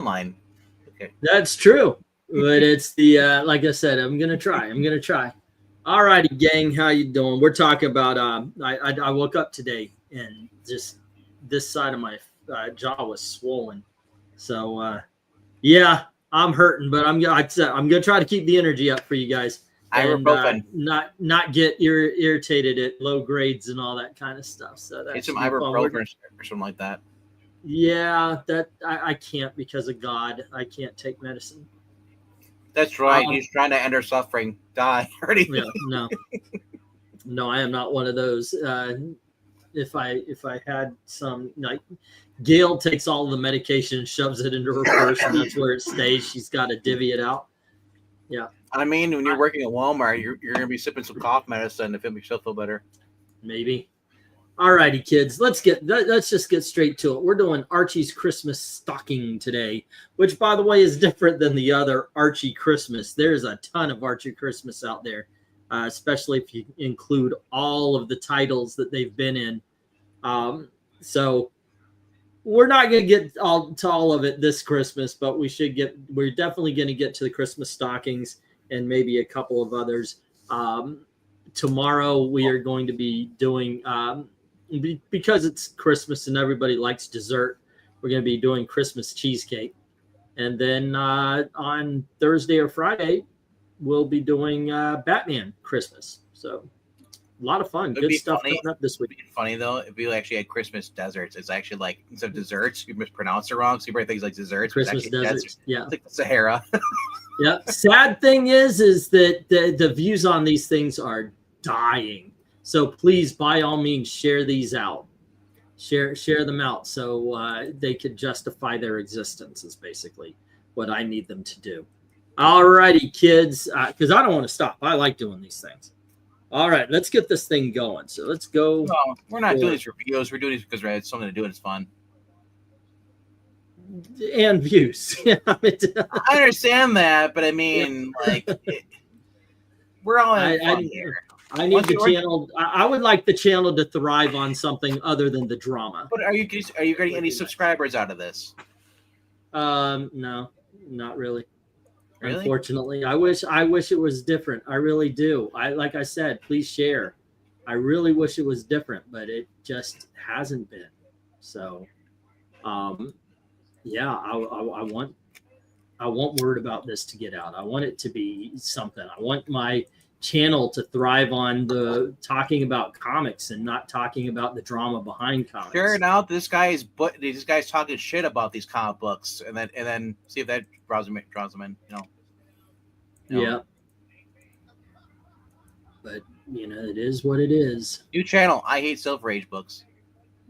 online. Okay. That's true. But it's the like I said, I'm gonna try. All righty, gang, how you doing? We're talking about I woke up today and just this side of my jaw was swollen. So yeah, I'm hurting, but I'm gonna try to keep the energy up for you guys and not get irritated at low grades and all that kind of stuff. So that's some ibuprofen or something like that. Yeah, that I can't because of God. I can't take medicine. That's right. He's trying to end our suffering. Die already. Yeah, no, I am not one of those. If I had some, like, Gail takes all the medication and shoves it into her purse, and that's where it stays. She's got to divvy it out. Yeah. I mean, when you're working at Walmart, you're going to be sipping some cough medicine to make yourself feel better. Maybe. All righty, kids. Let's just get straight to it. We're doing Archie's Christmas stocking today, which, by the way, is different than the other Archie Christmas. There's a ton of Archie Christmas out there, especially if you include all of the titles that they've been in. So we're not going to get to all of it this Christmas, but we're definitely going to get to the Christmas stockings and maybe a couple of others. Tomorrow we are going to be doing, because it's Christmas and everybody likes dessert, we're going to be doing Christmas cheesecake. And then on Thursday or Friday, we'll be doing Batman Christmas. So a lot of fun. Good stuff coming up this week. It'd be funny, though, if we actually had Christmas desserts. It's actually like, instead of desserts, you mispronounce it wrong. So you bring things like desserts. Christmas desserts. Yeah. It's like the Sahara. Yeah. Sad thing is that the views on these things are dying. So please, by all means, share these out. Share them out so they could justify their existence is basically what I need them to do. All righty, kids, because I don't want to stop. I like doing these things. All right, let's get this thing going. So let's go. No, we're not doing these for videos. We're doing these because it's something to do and it's fun. And views. I understand that, but I mean, we're all having fun here. I need the channel. I would like the channel to thrive on something other than the drama. But are you getting any subscribers out of this? No, not really. Really? Unfortunately, I wish it was different. I really do. Like I said, please share. I really wish it was different, but it just hasn't been. So, yeah, I want word about this to get out. I want it to be something. I want my channel to thrive on the talking about comics and not talking about the drama behind comics. Sure, now this guy's talking shit about these comic books, and then see if that draws them in. Yeah. But it is what it is. New channel. I hate Silver Age books.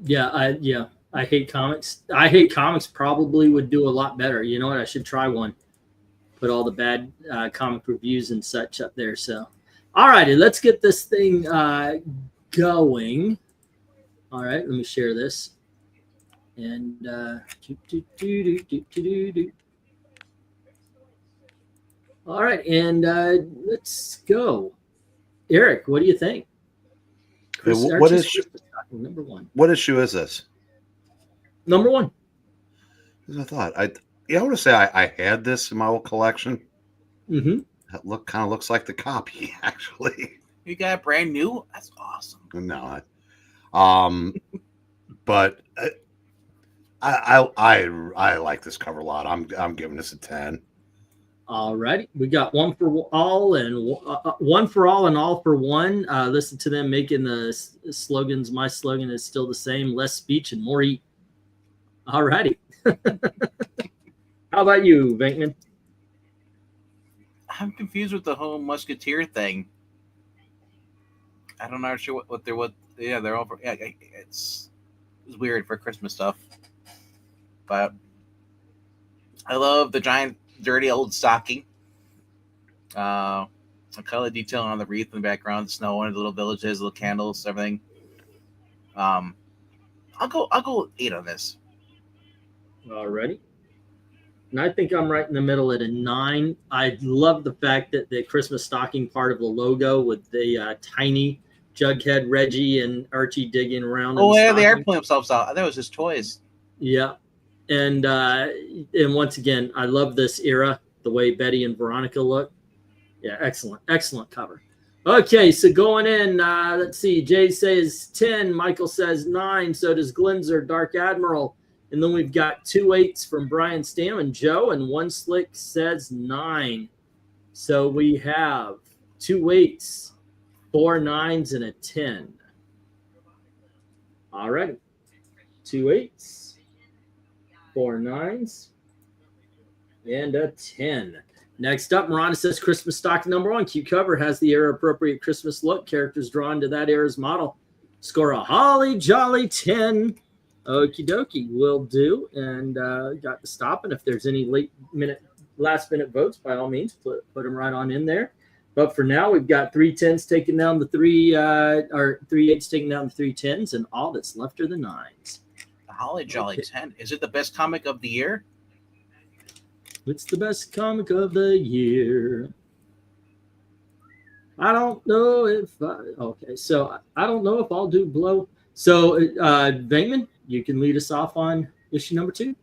Yeah, I hate comics. I hate comics probably would do a lot better. You know what? I should try one. Put all the bad comic reviews and such up there. So, all righty, let's get this thing going. All right, let me share this. And all right, and let's go. Eric, what do you think? What issue? Number one. What issue is this? Number one. I thought I want to say I had this in my old collection. Mm-hmm. That kind of looks like the copy, actually. You got it brand new? That's awesome. No, but I like this cover a lot. I'm giving this a 10. All righty, we got one for all and one for all and all for one. Listen to them making the slogans. My slogan is still the same: less speech and more eat. All righty. How about you, Venkman? I'm confused with the whole Musketeer thing. I don't know sure what they're they're all. Yeah, it's weird for Christmas stuff, but I love the giant dirty old stocking. A color detail on the wreath in the background, the snow and the little villages, little candles, everything. I'll go 8 on this. Alrighty. And I think I'm right in the middle at a 9. I love the fact that the Christmas stocking part of the logo with the tiny Jughead, Reggie, and Archie digging around. Oh, yeah, they are pulling themselves out. That was his toys. Yeah. And once again, I love this era, the way Betty and Veronica look. Yeah, excellent cover. Okay, so going in, let's see. Jay says 10. Michael says 9. So does Glenzer, Dark Admiral. And then we've got 2 8s from Brian Stam and Joe, and 1 Slick says 9. So we have 2 8s, 4 9s, and a 10. All right. 2 8s, 4 9s, and a 10. Next up, Miranda says Christmas stocking number 1. Cute cover, has the era-appropriate Christmas look. Characters drawn to that era's model. Score a holly jolly 10. Okie dokie, will do. And got to stop. And if there's any last minute votes, by all means, put them right on in there. But for now, we've got 3 10s taking down the 3 8s taking down the 3 10s, and all that's left are the 9s. The Holly Jolly 10. Is it the best comic of the year? It's the best comic of the year. I don't know if I don't know if I'll do blow. So Bateman, you can lead us off on issue number 2.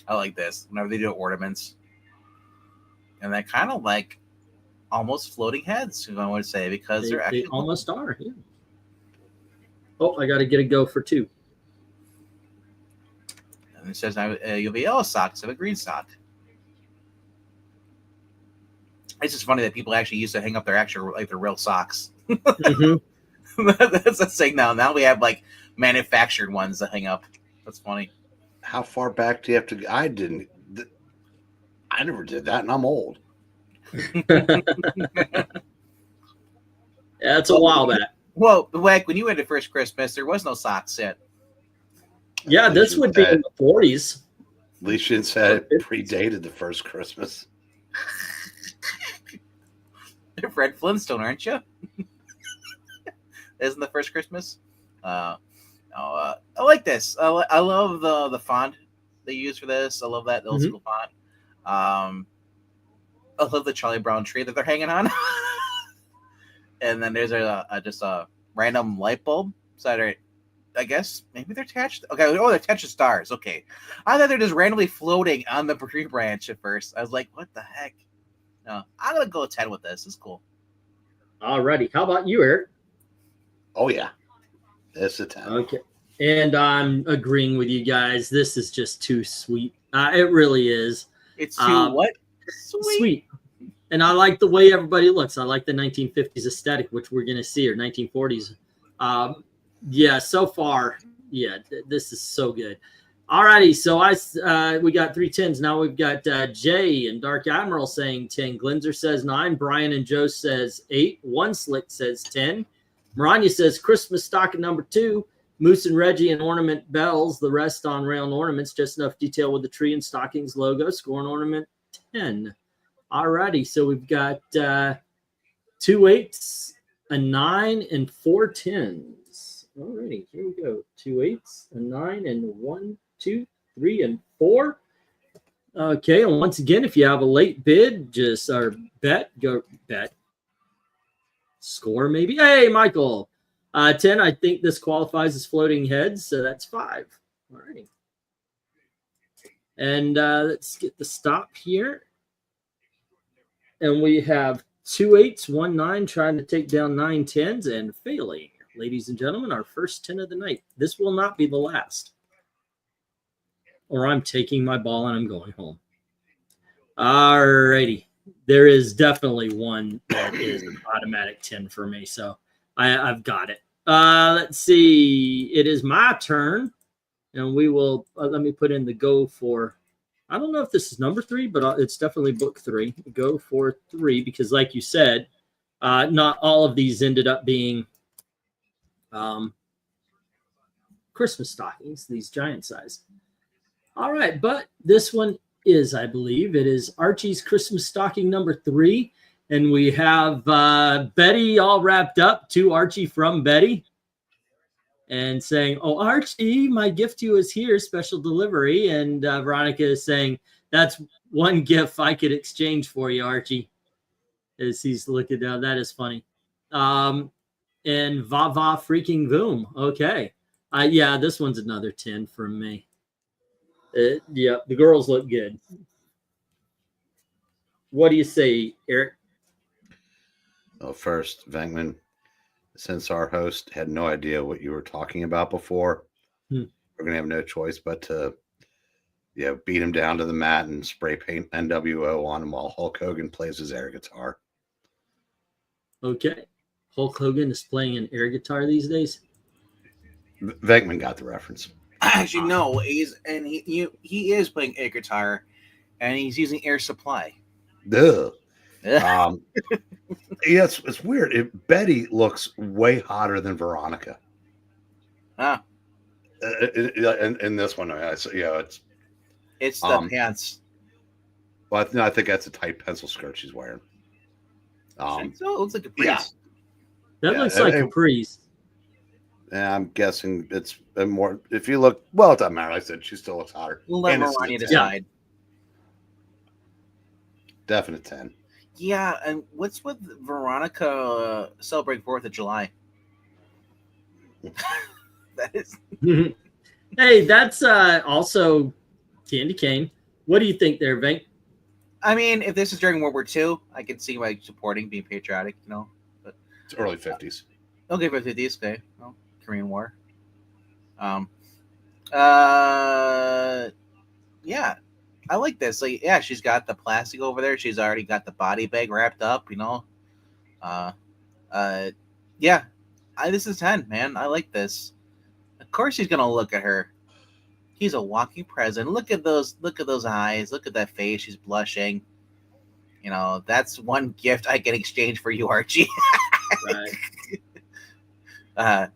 I like this. Whenever they do ornaments. And they're kind of like almost floating heads, I would say, because they're actually they almost are. Yeah. Oh, I got to get a go for 2. And it says you'll be yellow sock instead of a green sock. It's just funny that people actually used to hang up their their real socks. Mm-hmm. That's a thing now. Now we have like manufactured ones that hang up. That's funny. How far back do you have to go? I never did that, and I'm old. Yeah, it's a while back. Well, back when you had the first Christmas, there was no socks yet. Yeah, this would be in the 40s. At least you said it predated the first Christmas. You're Fred Flintstone, aren't you? Isn't the first Christmas? I like this. I love the font they use for this. I love that old school font. I love the Charlie Brown tree that they're hanging on. And then there's just a random light bulb. So I guess maybe they're attached. Okay, they're attached to stars. Okay, I thought they're just randomly floating on the tree branch at first. I was like, what the heck? No, I'm gonna go 10 with this. It's cool. Alrighty, how about you, Eric? Oh yeah, it's a 10. Okay, and I'm agreeing with you guys. This is just too sweet. It really is. It's too what? Sweet. And I like the way everybody looks. I like the 1950s aesthetic, which we're going to see, or 1940s. Yeah, so far, this is so good. All righty, so we got 3 10s. Now we've got Jay and Dark Admiral saying 10. Glenzer says 9. Brian and Joe says 8. 1 Slick says 10. Miranda says Christmas stocking number 2. Moose and Reggie and ornament bells. The rest on round ornaments. Just enough detail with the tree and stockings logo. Score an ornament 10. All righty, so we've got 2 8s, a 9, and 4 10s. All righty, here we go. 2 8s, a 9, and 1, 2, 3, and 4. Okay, and once again, if you have a late bid, go bet. Score maybe. Hey, Michael. 10, I think this qualifies as floating heads, so that's 5. All righty. And let's get the stop here. And we have 2 8s, 1 9, trying to take down 9 10s and failing. Ladies and gentlemen, our first 10 of the night. This will not be the last. Or I'm taking my ball and I'm going home. All righty. There is definitely one that is an automatic 10 for me. So I've got it. Let's see. It is my turn. And we will, let me put in the go for, I don't know if this is number 3, but it's definitely book 3. Go for 3, because like you said, not all of these ended up being Christmas stockings, these giant size. All right, but this one is, I believe, it is Archie's Christmas stocking number 3. And we have Betty all wrapped up to Archie from Betty. And saying, oh, Archie, my gift to you is here, special delivery. And Veronica is saying, that's one gift I could exchange for you, Archie. As he's looking down. That is funny. And va va freaking boom. Okay. Yeah, this one's another 10 from me. Yeah, the girls look good. What do you say, Eric? Well, first, Venkman, since our host had no idea what you were talking about before, Hmm. we're gonna have no choice but to beat him down to the mat and spray paint NWO on him while Hulk Hogan plays his air guitar. Okay. Hulk Hogan is playing an air guitar these days. Venkman got the reference. Actually, no, he is playing air guitar, and he's using air supply. Duh. Yeah, it's weird. Betty looks way hotter than Veronica. Ah, In this one, it's the pants. Well, no, I think that's a tight pencil skirt she's wearing. So it looks like a priest. Yeah. That looks like Caprice. Yeah, I'm guessing it's more. If you look, well, it doesn't matter. Like I said, she still looks hotter. We'll let Melania decide. Definite 10. Yeah, and what's with Veronica celebrating 4th of July? That is. Hey, that's also candy cane. What do you think there, Venk? I mean, if this is during World War II, I can see like supporting being patriotic, But it's early 50s. Okay, 50s. Okay, well, Korean War. Yeah, I like this. Like, yeah, she's got the plastic over there. She's already got the body bag wrapped up. Yeah, this is 10, man. I like this. Of course, he's gonna look at her. He's a walking present. Look at those eyes. Look at that face. She's blushing. That's one gift I can exchange for you, Archie. Right. Yeah,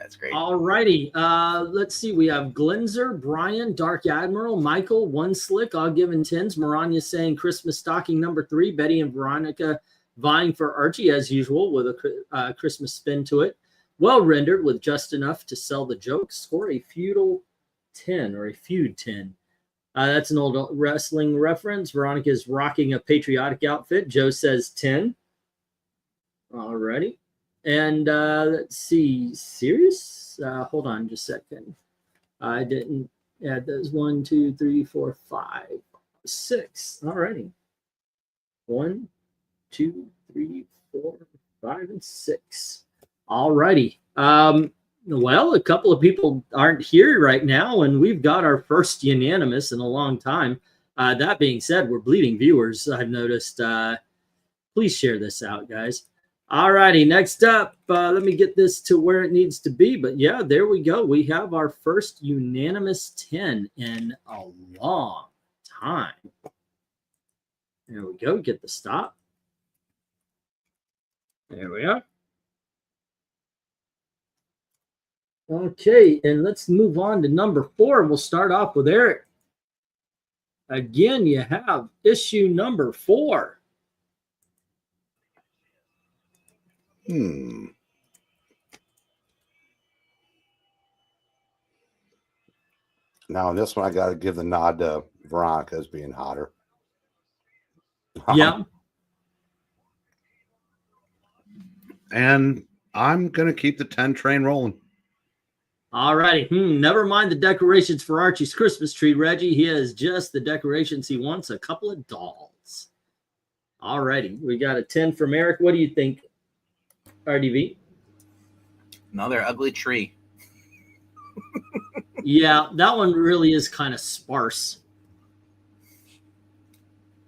it's great. All righty. Let's see. We have Glenzer, Brian, Dark Admiral, Michael, One Slick, all given 10s. Maranya saying Christmas stocking number 3. Betty and Veronica vying for Archie as usual with a Christmas spin to it. Well rendered with just enough to sell the joke. Score a feudal 10 or a feud 10. That's an old wrestling reference. Veronica is rocking a patriotic outfit. Joe says 10. All righty. And let's see. Serious? Hold on just a second. I didn't add those. 1, 2, 3, 4, 5, 6. All righty. 1, 2, 3, 4, 5, and 6. All righty. Well, a couple of people aren't here right now, and we've got our first unanimous in a long time. That being said, we're bleeding viewers, I've noticed. Please share this out, guys. All righty, next up, let me get this to where it needs to be. But yeah, there we go. We have our first unanimous 10 in a long time. There we go. Get the stop. There we are. Okay, and let's move on to number 4. We'll start off with Eric. Again, you have issue number 4. Now, in this one, I got to give the nod to Veronica as being hotter. Yeah. And I'm going to keep the 10 train rolling. All righty. Never mind the decorations for Archie's Christmas tree, Reggie. He has just the decorations he wants, a couple of dolls. All righty. We got a 10 from Eric. What do you think, RDV? Another ugly tree. Yeah, that one really is kind of sparse.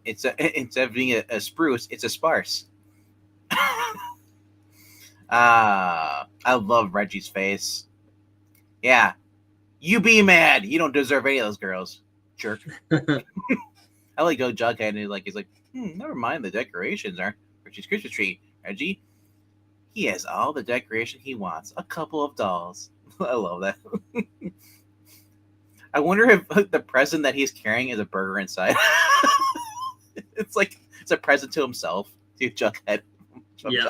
Instead of being a spruce, it's a sparse. I love Reggie's face. Yeah, you be mad. You don't deserve any of those girls, jerk. I like go Jughead and he's like, never mind the decorations are Reggie's Christmas tree. Reggie, he has all the decoration he wants. A couple of dolls. I love that. I wonder if the present that he's carrying is a burger inside. It's like it's a present to himself, to Jughead. Yeah.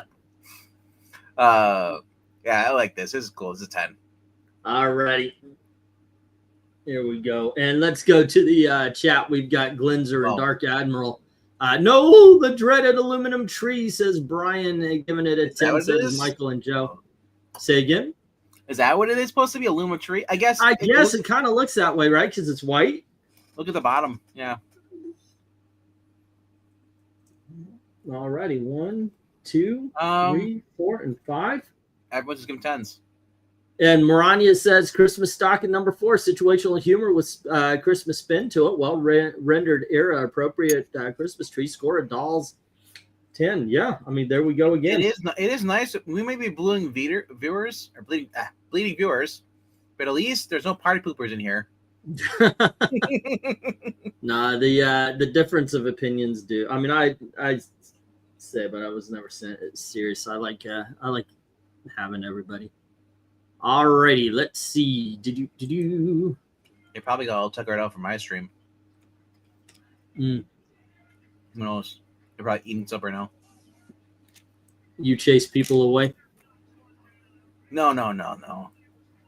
Yeah, I like this. This is cool. This is 10. All righty. Here we go. And let's go to the chat. We've got Glenzer and Dark Admiral. No, the dreaded aluminum tree, says Brian, giving it a 10, says Michael and Joe. Say again? Is that what it is supposed to be? A Luma tree? I guess. I guess it kind of looks that way, right? Because it's white. Look at the bottom. Yeah. Alrighty, 1, 2, 3, 4, and 5. Everyone's just giving 10s. And Marania says Christmas stocking number 4, situational humor with Christmas spin to it. Well rendered era appropriate Christmas tree. Score a doll's 10. Yeah, I mean, there we go again. It is nice. We may be bleeding viewers or bleeding viewers, but at least there's no party poopers in here. Nah, the difference of opinions do. I mean, I say, but I was never serious. I like having everybody. Alrighty, let's see. Did you? They probably got all tuckered out from my stream. Mm. Who knows? They're probably eating supper now. You chase people away? No.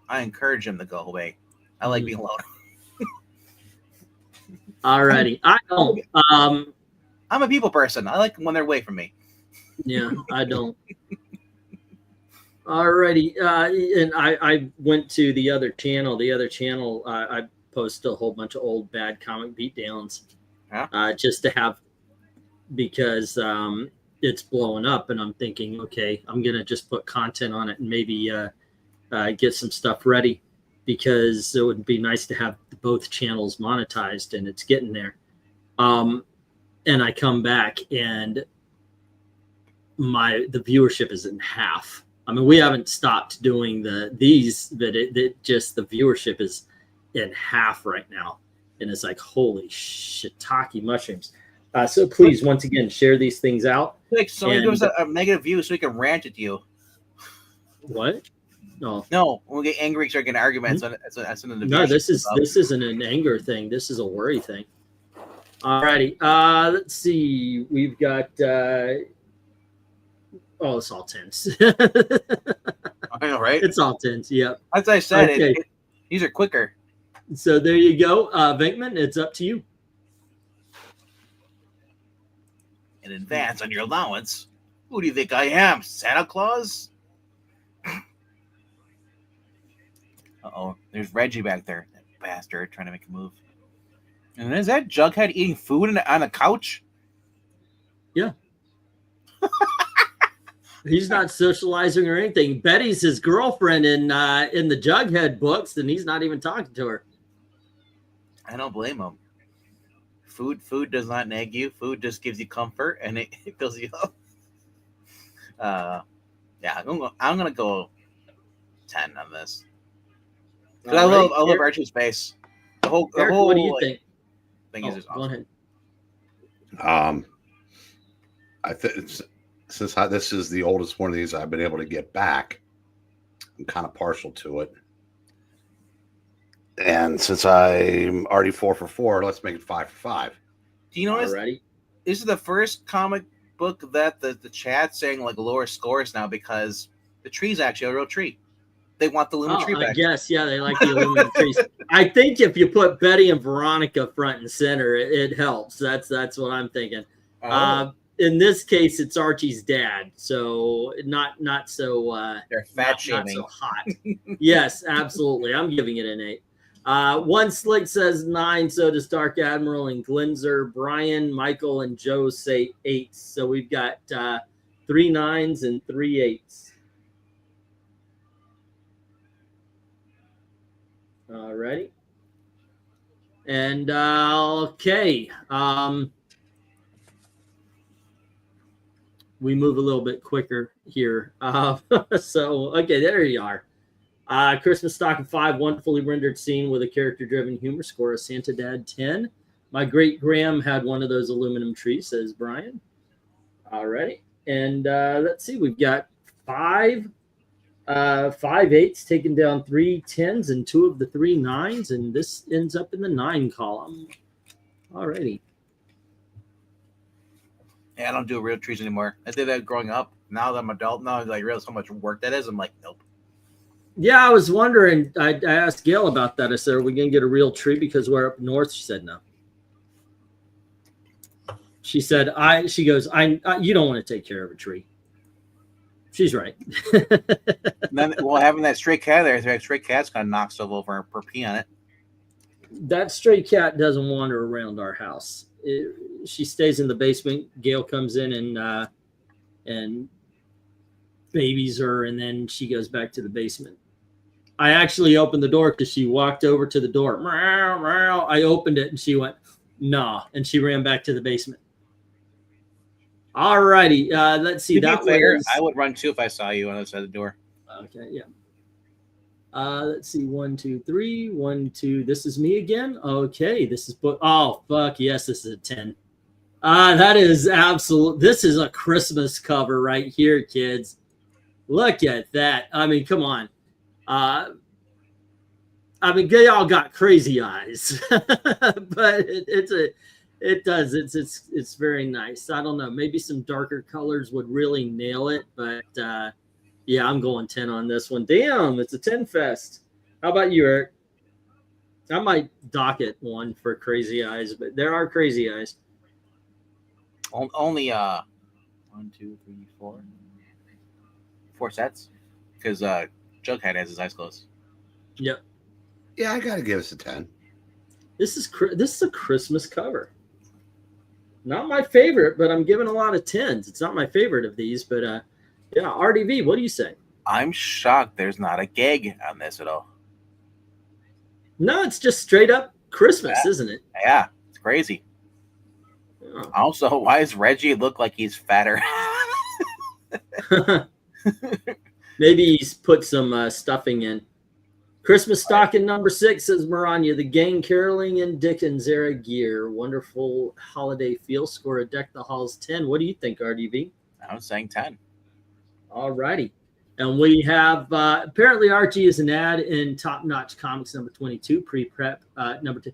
I encourage them to go away. I like being alone. Alrighty, I don't. I'm a people person. I like when they're away from me. Yeah, I don't. Alrighty, and I went to the other channel. The other channel, I posted a whole bunch of old bad comic beatdowns, just to have, because it's blowing up, and I'm thinking, okay, I'm gonna just put content on it and maybe get some stuff ready, because it would be nice to have both channels monetized, and it's getting there. And I come back, and the viewership is in half. I mean, we haven't stopped doing these, but just the viewership is in half right now, and it's like, holy shiitake mushrooms. So please, once again, share these things out. Like, so give us a negative view so we can rant at you. What? No, when we get angry, start getting arguments. No, this isn't an anger thing. This is a worry thing. Alrighty, let's see. We've got. Oh, it's all 10s. I know, right? It's all 10s. Yep. As I said, Okay. These are quicker. So there you go, Venkman. It's up to you. In advance on your allowance. Who do you think I am, Santa Claus? Uh-oh, there's Reggie back there, that bastard, trying to make a move. And is that Jughead eating food on a couch? Yeah. He's not socializing or anything. Betty's his girlfriend in the Jughead books, and he's not even talking to her. I don't blame him. Food does not nag you. Food just gives you comfort, and it fills you up. Yeah, I'm gonna go 10 on this. I love Archie's face. The whole what do you think? Thing is just awesome. Go ahead. I think since this is the oldest one of these I've been able to get back, I'm kind of partial to it. And since I'm already 4 for 4, let's make it 5 for 5. Do you notice? Already? This is the first comic book that the chat's saying like lower scores now, because the tree's actually a real tree. They want the Luma tree back. I guess, yeah, they like the aluminum trees. I think if you put Betty and Veronica front and center, it helps. That's what I'm thinking. Oh. In this case, it's Archie's dad, so not so. They're fat shaming. Not so hot. Yes, absolutely. I'm giving it an 8. One Slick says 9. So does Dark Admiral and Glinzer. Brian, Michael, and Joe say 8. So we've got 3 9s and 3 8s. All righty. And okay. We move a little bit quicker here. So, okay, there you are. Christmas Stocking 5, one fully rendered scene with a character-driven humor. Score of Santa Dad 10. My great Graham had one of those aluminum trees, says Brian. All righty. And let's see, we've got 5 8s taking down 3 10s and 2 of the 3 9s, and this ends up in the 9 column. All righty. Yeah, I don't do real trees anymore. I did that growing up. Now that I'm adult, now I realize how much work that is. I'm like, nope. Yeah, I was wondering. I asked Gail about that. I said, "Are we going to get a real tree because we're up north?" She said, "No." She said, "You don't want to take care of a tree." She's right. And then, well, having that stray cat there, that stray cat's gonna knock stuff over or pee on it. That stray cat doesn't wander around our house. She stays in the basement. Gail comes in and babies her, and then she goes back to the basement. I actually opened the door because she walked over to the door. Meow, meow. I opened it and she went, nah, and she ran back to the basement. All righty. Let's see. To be fair, I would run too if I saw you on the other side of the door. Okay, yeah. Let's see. 1, 2, 3. 1, 2. This is me again. Okay, this is book. Oh, fuck. Yes, this is a 10. That is absolute. This is a Christmas cover right here, kids. Look at that. I mean, come on. I mean, they all got crazy eyes, but it's very nice. I don't know. Maybe some darker colors would really nail it, but yeah, I'm going 10 on this one. Damn, it's a 10 fest. How about you, Eric? I might dock it 1 for crazy eyes, but there are crazy eyes. Only 1, 2, 3, 4. 4 sets, because Jughead has his eyes closed. Yep. Yeah, I gotta give us a 10. This is a Christmas cover. Not my favorite, but I'm giving a lot of 10s. It's not my favorite of these, but yeah, RDV, what do you say? I'm shocked there's not a gag on this at all. No, it's just straight up Christmas, isn't it? Yeah, it's crazy. Oh. Also, why does Reggie look like he's fatter? Maybe he's put some stuffing in. Christmas stocking number 6 says Maranya, the gang caroling in Dickens era gear. Wonderful holiday feel. Score a Deck the Halls 10. What do you think, RDV? I'm saying 10. All righty. And we have apparently Archie is an ad in Top Notch Comics number 22, pre-prep number 2.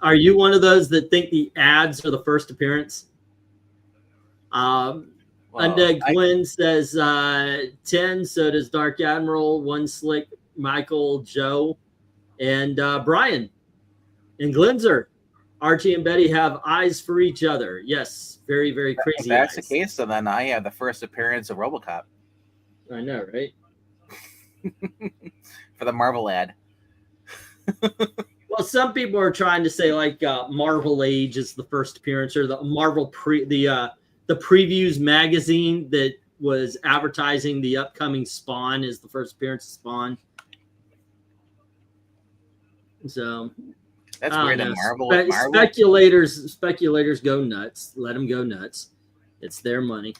Are you one of those that think the ads are the first appearance? Undead Gwen says 10. So does Dark Admiral, One Slick, Michael, Joe, and Brian. And Glenzer. Archie and Betty have eyes for each other. Yes, very, very crazy. If that's eyes. The case, so then I have the first appearance of RoboCop. I know, right? For the Marvel ad. Well, some people are trying to say like Marvel Age is the first appearance, or the Marvel the Previews magazine that was advertising the upcoming Spawn is the first appearance of Spawn. So that's weird. Marvel speculators go nuts. Let them go nuts. It's their money.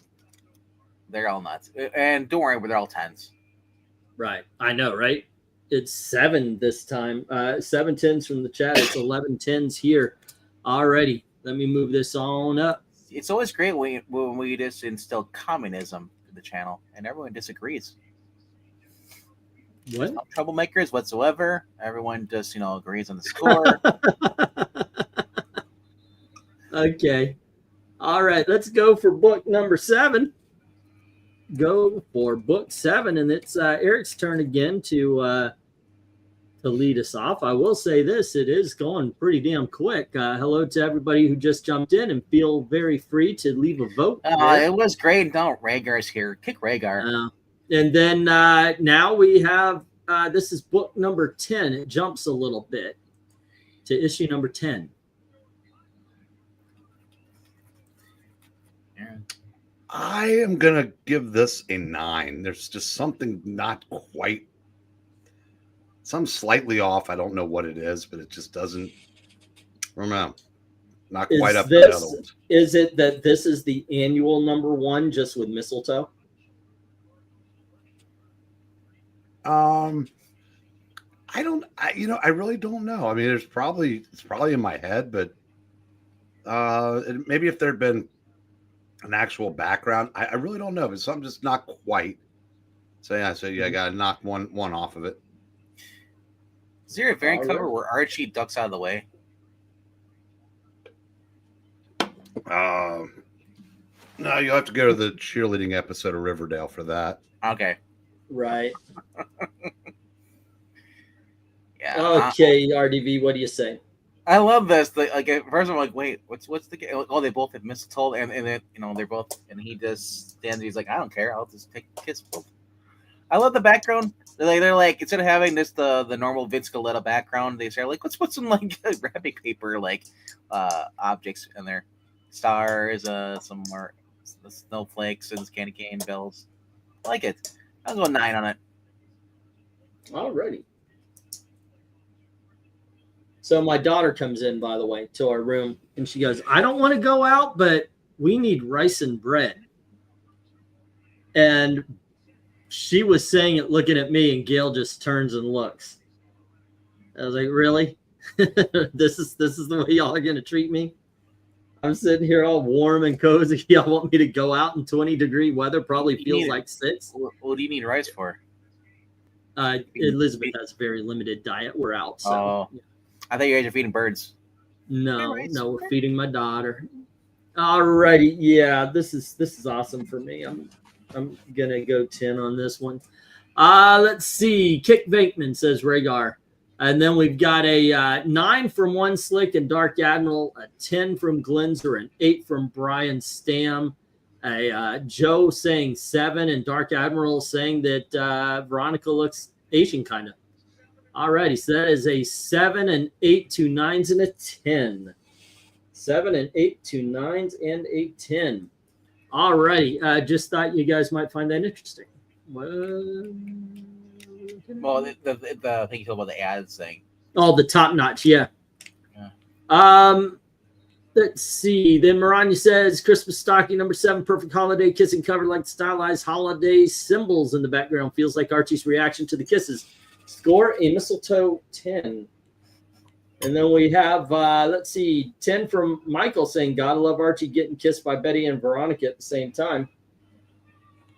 They're all nuts, and don't worry, they're all 10s. Right, I know, right? It's 7 this time. 7 10s from the chat. It's 11 10s here. Alrighty, let me move this on up. It's always great when we just instill communism to the channel, and everyone disagrees. What? No troublemakers whatsoever. Everyone just agrees on the score. Okay. All right, let's go for book number 7. Go for book 7, and it's Eric's turn again to lead us off. I will say this: it is going pretty damn quick. Hello to everybody who just jumped in, and feel very free to leave a vote. It was great. No, Rhaegar's here. Kick Rhaegar. And then now we have this is book number 10. It jumps a little bit to issue number 10. Yeah. I am going to give this a 9. There's just something not quite, some slightly off. I don't know what it is, but it just doesn't, I don't know. Not quite up to the other ones. Is it that this is the annual number 1 just with mistletoe? I really don't know. I mean, it's probably in my head, but maybe if there'd been an actual background, I really don't know. But something just not quite. So yeah, I got to knock one off of it. Is there a variant cover where Archie ducks out of the way? No, you'll have to go to the cheerleading episode of Riverdale for that. Okay. Right. Yeah. Okay, RDV, what do you say? I love this. Like at first, I'm like, wait, what's the game? Oh, they both have mistletoe, and then they're both, and he just stands. He's like, I don't care. I'll just take a kiss. I love the background. They're like instead of having this the normal Vince Galetta background, they say like let's put some like wrapping paper like objects in there, stars, some more the snowflakes and candy cane bells. I like it. I'll go 9 on it. Alrighty. So my daughter comes in, by the way, to our room, and she goes, I don't want to go out, but we need rice and bread. And she was saying it looking at me, and Gail just turns and looks. I was like, really? This is the way y'all are going to treat me? I'm sitting here all warm and cozy. Y'all want me to go out in 20-degree weather? Probably feels like 6. What do you need rice for? Elizabeth has a very limited diet. We're out. So. Oh. I thought you guys are feeding birds. No, we're feeding my daughter. Alrighty, yeah, this is awesome for me. I'm gonna go 10 on this one. Let's see. Kick Bankman says Rhaegar, and then we've got a 9 from One Slick and Dark Admiral, a 10 from Glenzer, an 8 from Brian Stam, a Joe saying 7, and Dark Admiral saying that Veronica looks Asian kind of. Alrighty, so that is a 7 and 8, 2 9s, and a 10. 7 and 8, 2 9s, and a 10. Alrighty, just thought you guys might find that interesting. Well, the thing you feel about the ads thing. Oh, the top notch, yeah. Let's see. Then Maranya says Christmas stocking number 7, perfect holiday kissing covered like stylized holiday symbols in the background. Feels like Archie's reaction to the kisses. Score a mistletoe 10. And then we have, let's see, 10 from Michael saying, Gotta love Archie getting kissed by Betty and Veronica at the same time.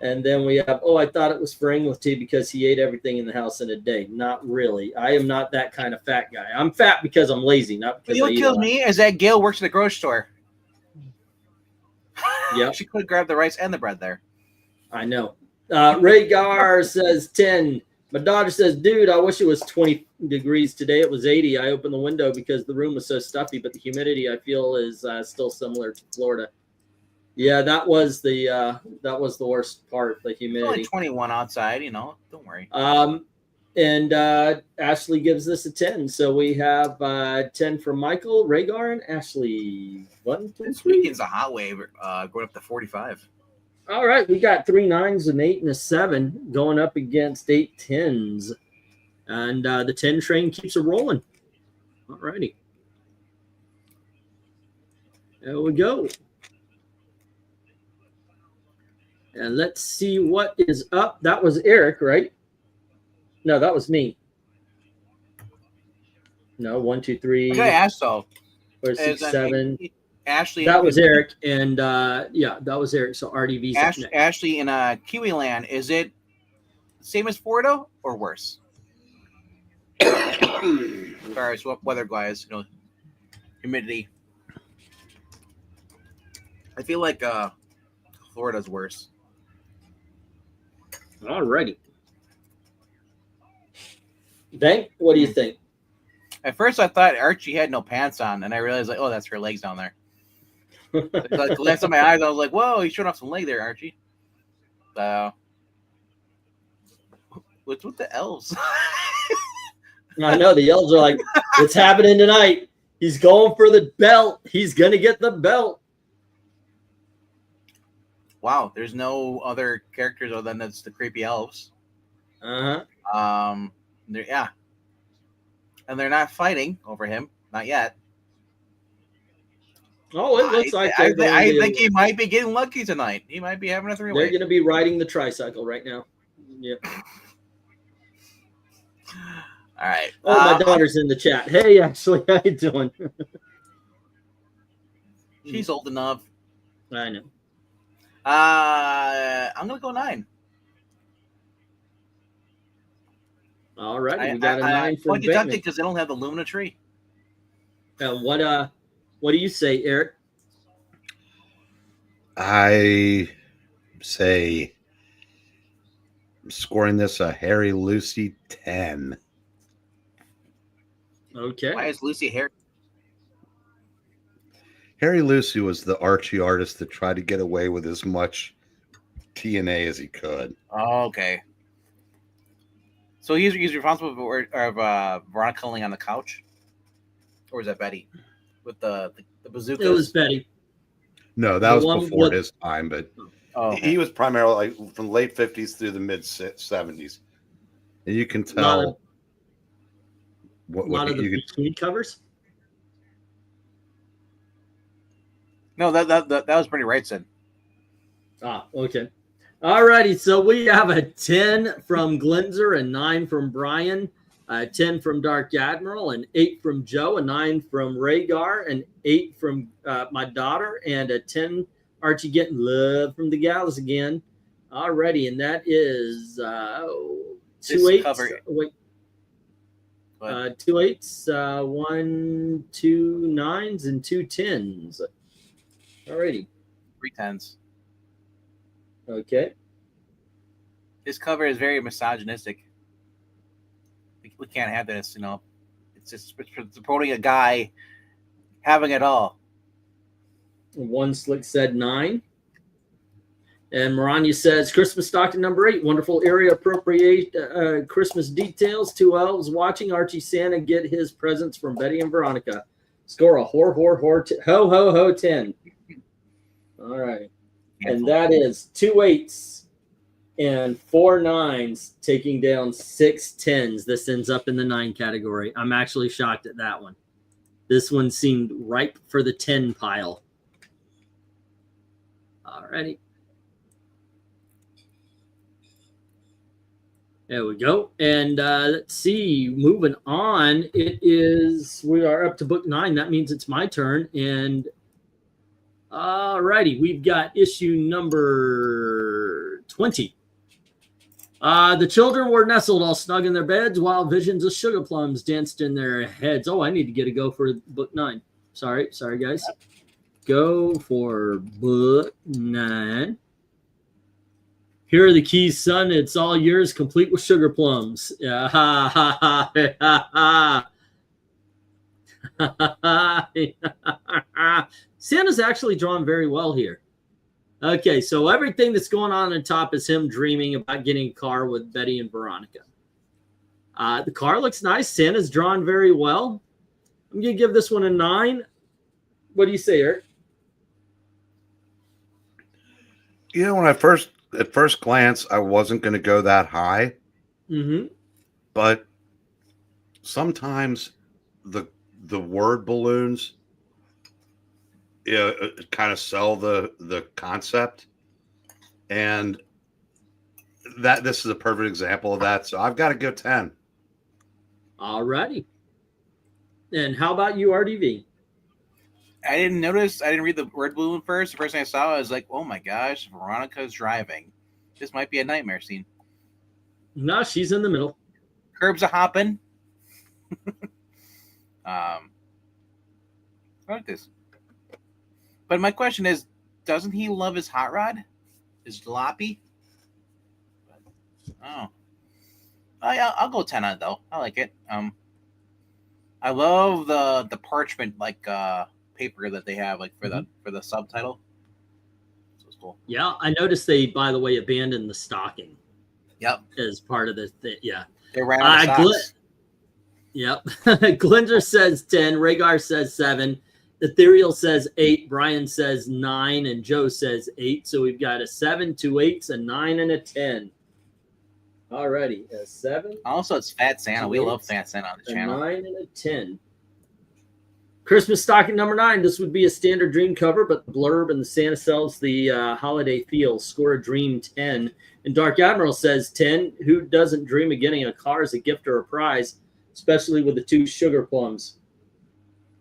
And then we have, I thought it was for English tea because he ate everything in the house in a day. Not really. I am not that kind of fat guy. I'm fat because I'm lazy, not because what kills me is that Gail works at the grocery store. Yeah. She could grab the rice and the bread there. I know. Rhaegar says 10. My daughter says, dude, I wish it was 20 degrees today. It was 80. I opened the window because the room was so stuffy, but the humidity I feel is still similar to Florida. Yeah, that was the worst part, the humidity. It's only 21 outside, don't worry. And Ashley gives this a 10. So we have 10 from Michael, Rhaegar, and Ashley. 1, 2, 3. This weekend's a hot wave going up to 45. All right, we got 3 9s, an 8, and a 7 going up against 8 10s. And the 10 train keeps it rolling. All righty. There we go. And let's see what is up. That was Eric, right? No, that was me. No, 1, 2, 3. Okay, ask so. 4, 6, 7. Ashley. That was Eric, and yeah, that was Eric. So RDV's up next. Ashley in Kiwi Land, is it same as Florida or worse? As far as weather-wise, humidity. I feel like Florida's worse. Alrighty. Ben, what do you think? At first, I thought Archie had no pants on, and I realized, like, that's her legs down there. Like, last of my eyes, I was like, whoa, he's showing off some leg there, Archie. So, what's with the elves? I know, the elves are like, what's happening tonight? He's going for the belt. He's going to get the belt. Wow, there's no other characters other than the creepy elves. Uh-huh. Yeah. And they're not fighting over him. Not yet. Oh, it looks like I think he might be getting lucky tonight. He might be having a 3-way. They're going to be riding the tricycle right now. Yep. All right. Oh, my daughter's in the chat. Hey, Ashley, how you doing? She's old enough. I know. I'm going to go 9. All right, we got a 9 from Bateman. Because they don't have the Lumina tree. What do you say, Eric? I say I'm scoring this a Harry Lucy 10. Okay. Why is Lucy Harry? Harry Lucy was the Archie artist that tried to get away with as much TNA as he could. Oh, okay. So he's responsible for Veronica laying on the couch, or is that Betty with the bazookas? It was Betty. No, that The was one before with- his time, but Oh, okay. he was primarily like from the late 50s through the mid 70s. And you can Lot tell of- a lot of the bikini covers. No, that was pretty right, Sid. Ah, okay. All righty. So we have a 10 from Glenzer, a 9 from Brian, a 10 from Dark Admiral, an 8 from Joe, a 9 from Rhaegar, an 8 from my daughter, and a 10 Archie getting love from the gals again. All righty. And that is 2 8s. cover- Wait. But 2 8s, 1, 2 9s, and 2 10s. Alrighty. 3 10s. Okay. This cover is very misogynistic. We can't have this, you know. It's just supporting a guy having it all. One Slick said 9. And Maranya says Christmas stocking number 8. Wonderful area appropriate Christmas details. 2 elves watching Archie Santa get his presents from Betty and Veronica. Score a ho ho ho 10. All right. And that is 2 8s and 4 9s, taking down 6 10s. This ends up in the 9 category. I'm actually shocked at that one. This one seemed ripe for the 10 pile. All righty. There we go. And let's see, moving on, we are up to book 9. That means it's my turn. And all righty, we've got issue number 20. The children were nestled all snug in their beds while visions of sugar plums danced in their heads. Oh, I need to get a go for book 9. Sorry, guys. Go for book 9. Here are the keys, son. It's all yours, complete with sugar plums. Yeah, ha, ha, ha, ha, ha. Santa's actually drawn very well here. Okay, so everything that's going on the top is him dreaming about getting a car with Betty and Veronica. The car looks nice. Santa's drawn very well. I'm going to give this one a 9. What do you say, Eric? You know, at first glance, I wasn't going to go that high. Mm-hmm. But sometimes the word balloons kind of sell the concept, and this is a perfect example of that. So I've got to go 10. All righty. And how about you, RDV? I didn't notice. I didn't read the word balloon first. The first thing I saw, I was like, "Oh my gosh, Veronica's driving. This might be a nightmare scene." No, she's in the middle. Curbs a hopping. I like this. But my question is, doesn't he love his hot rod? His jalopy? Oh. I'll go 10 on it, though. I like it. I love the parchment paper that they have for the subtitle. So it's cool. Yeah, I noticed they, by the way, abandoned the stocking. Yep. As part of the thing. Yeah. They ran out of socks. Yep. Glenzer says 10. Rhaegar says 7. Ethereal says 8. Brian says 9. And Joe says 8. So we've got a 7, 2 8s, a 9, and a 10. Alrighty. A 7. Also, it's Fat Santa. We love Fat Santa on the A channel. 9 and a 10. Christmas stocking number 9. This would be a standard dream cover, but the blurb and the Santa sells the holiday feel. Score a dream 10. And Dark Admiral says 10. Who doesn't dream of getting a car as a gift or a prize, especially with the 2 sugar plums?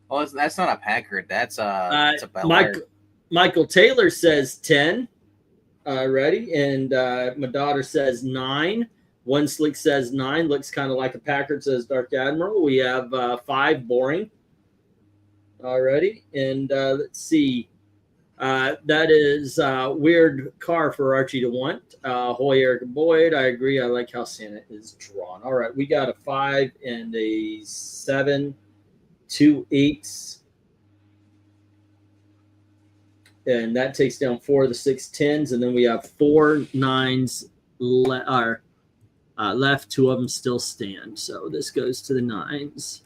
Oh, that's not a Packard. That's a Bel Air. Michael Taylor says 10. Ready? And my daughter says 9. One Slick says 9. Looks kind of like a Packard, says Dark Admiral. We have 5, boring. Alrighty. And let's see. That is a weird car for Archie to want. Hoy, Eric, and Boyd. I agree. I like how Santa is drawn. All right. We got a 5 and a 7. 2 8s. And that takes down 4 of the 6 10s. And then we have 4 9s left. 2 of them still stand. So this goes to the 9s.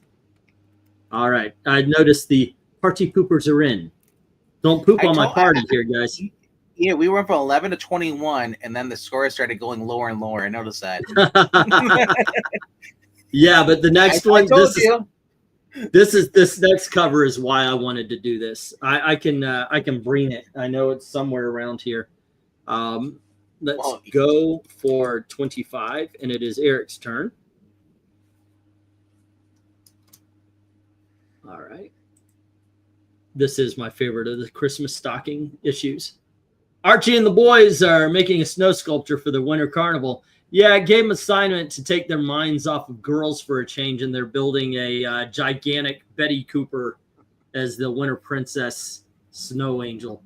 All right. I noticed the party poopers are in. Don't poop on my party here, guys. Yeah, we went from 11 to 21, and then the score started going lower and lower. I noticed that. Yeah, but the next one, this next cover is why I wanted to do this. I can bring it. I know it's somewhere around here. Let's go for 25, and it is Eric's turn. All right. This is my favorite of the Christmas stocking issues. Archie and the boys are making a snow sculpture for the Winter Carnival. Yeah, I gave them assignment to take their minds off of girls for a change, and they're building a gigantic Betty Cooper as the Winter Princess Snow Angel.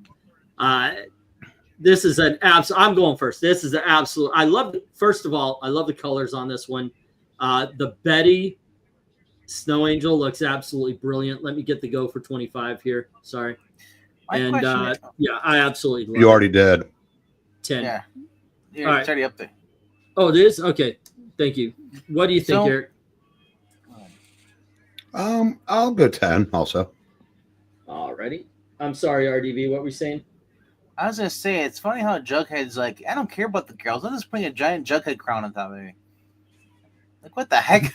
This is an absolute. I'm going first. This is an absolute. First of all, I love the colors on this one. The Betty Snow Angel looks absolutely brilliant. Let me get the go for 25 here. Sorry. I absolutely love You already did. 10. Yeah. It's already up there. Oh, it is? Okay. Thank you. What do you think, Eric? I'll go 10 also. Alrighty. I'm sorry, RDV. What were you saying? I was going to say, it's funny how Jughead's like, I don't care about the girls. I'm just putting a giant Jughead crown on top of me. Like, what the heck?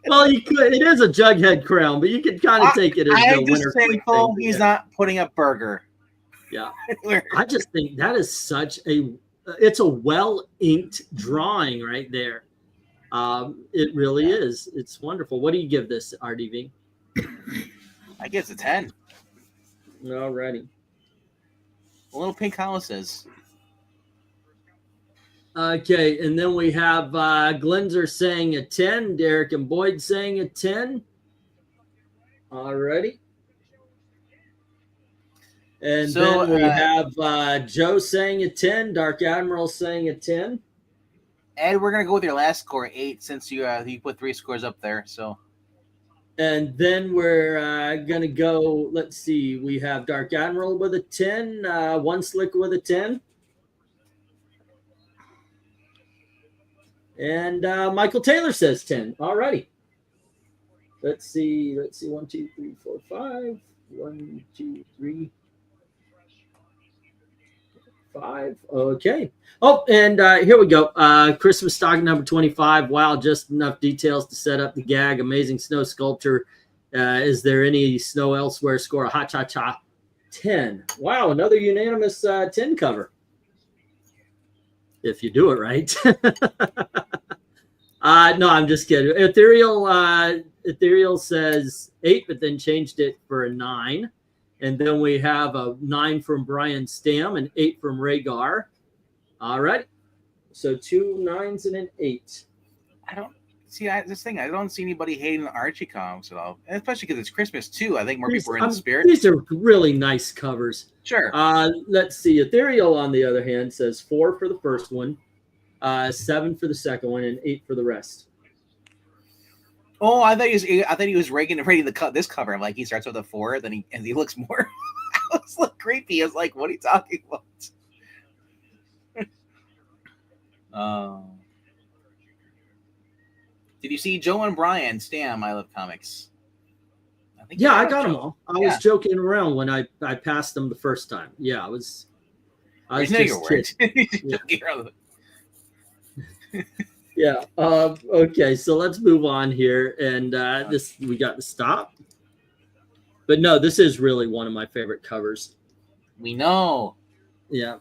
Well, you could. It is a Jughead crown, but you could kind of take it as the winter. I'm just thankful he's not putting a burger. Yeah. I just think that is such a it's a well-inked drawing right there. It really is. It's wonderful. What do you give this, RDV? I guess a 10. Alrighty. A little pink houses. Okay, and then we have Glenzer saying a 10, Derek and Boyd saying a 10. Alrighty. And then we have Joe saying a 10, Dark Admiral saying a 10. Ed, we're going to go with your last score, 8, since you put 3 scores up there. So. And then we're going to go, let's see, we have Dark Admiral with a 10, One Slick with a 10. And Michael Taylor says 10. All righty. Let's see. 1, 2, 3, 4, 5. 1, 2, 3, 5. Okay. Oh, and here we go. Christmas stocking number 25. Wow, just enough details to set up the gag. Amazing snow sculpture. Is there any snow elsewhere? Score a ha-cha-cha 10. Wow, another unanimous 10 cover. If you do it right. No, I'm just kidding. Ethereal says 8, but then changed it for a 9. And then we have a 9 from Brian Stam and 8 from Rhaegar. All right. So 2 9s and an 8. I don't see this thing. I don't see anybody hating the Archie comics at all, and especially because it's Christmas too. I think more people are in the spirit. These are really nice covers. Sure. Let's see. Ethereal, on the other hand, says 4 for the first one, 7 for the second one, and 8 for the rest. Oh, I thought he was rating this cover. Like he starts with a 4, then he looks more. It was like creepy. I was like, what are you talking about? Did you see Joe and Brian Stam? I Love Comics. I got them all. I was joking around when I passed them the first time. Yeah, I was just kidding. Yeah. Okay, so let's move on here, and we got to stop. But no, this is really one of my favorite covers. We know. Yeah.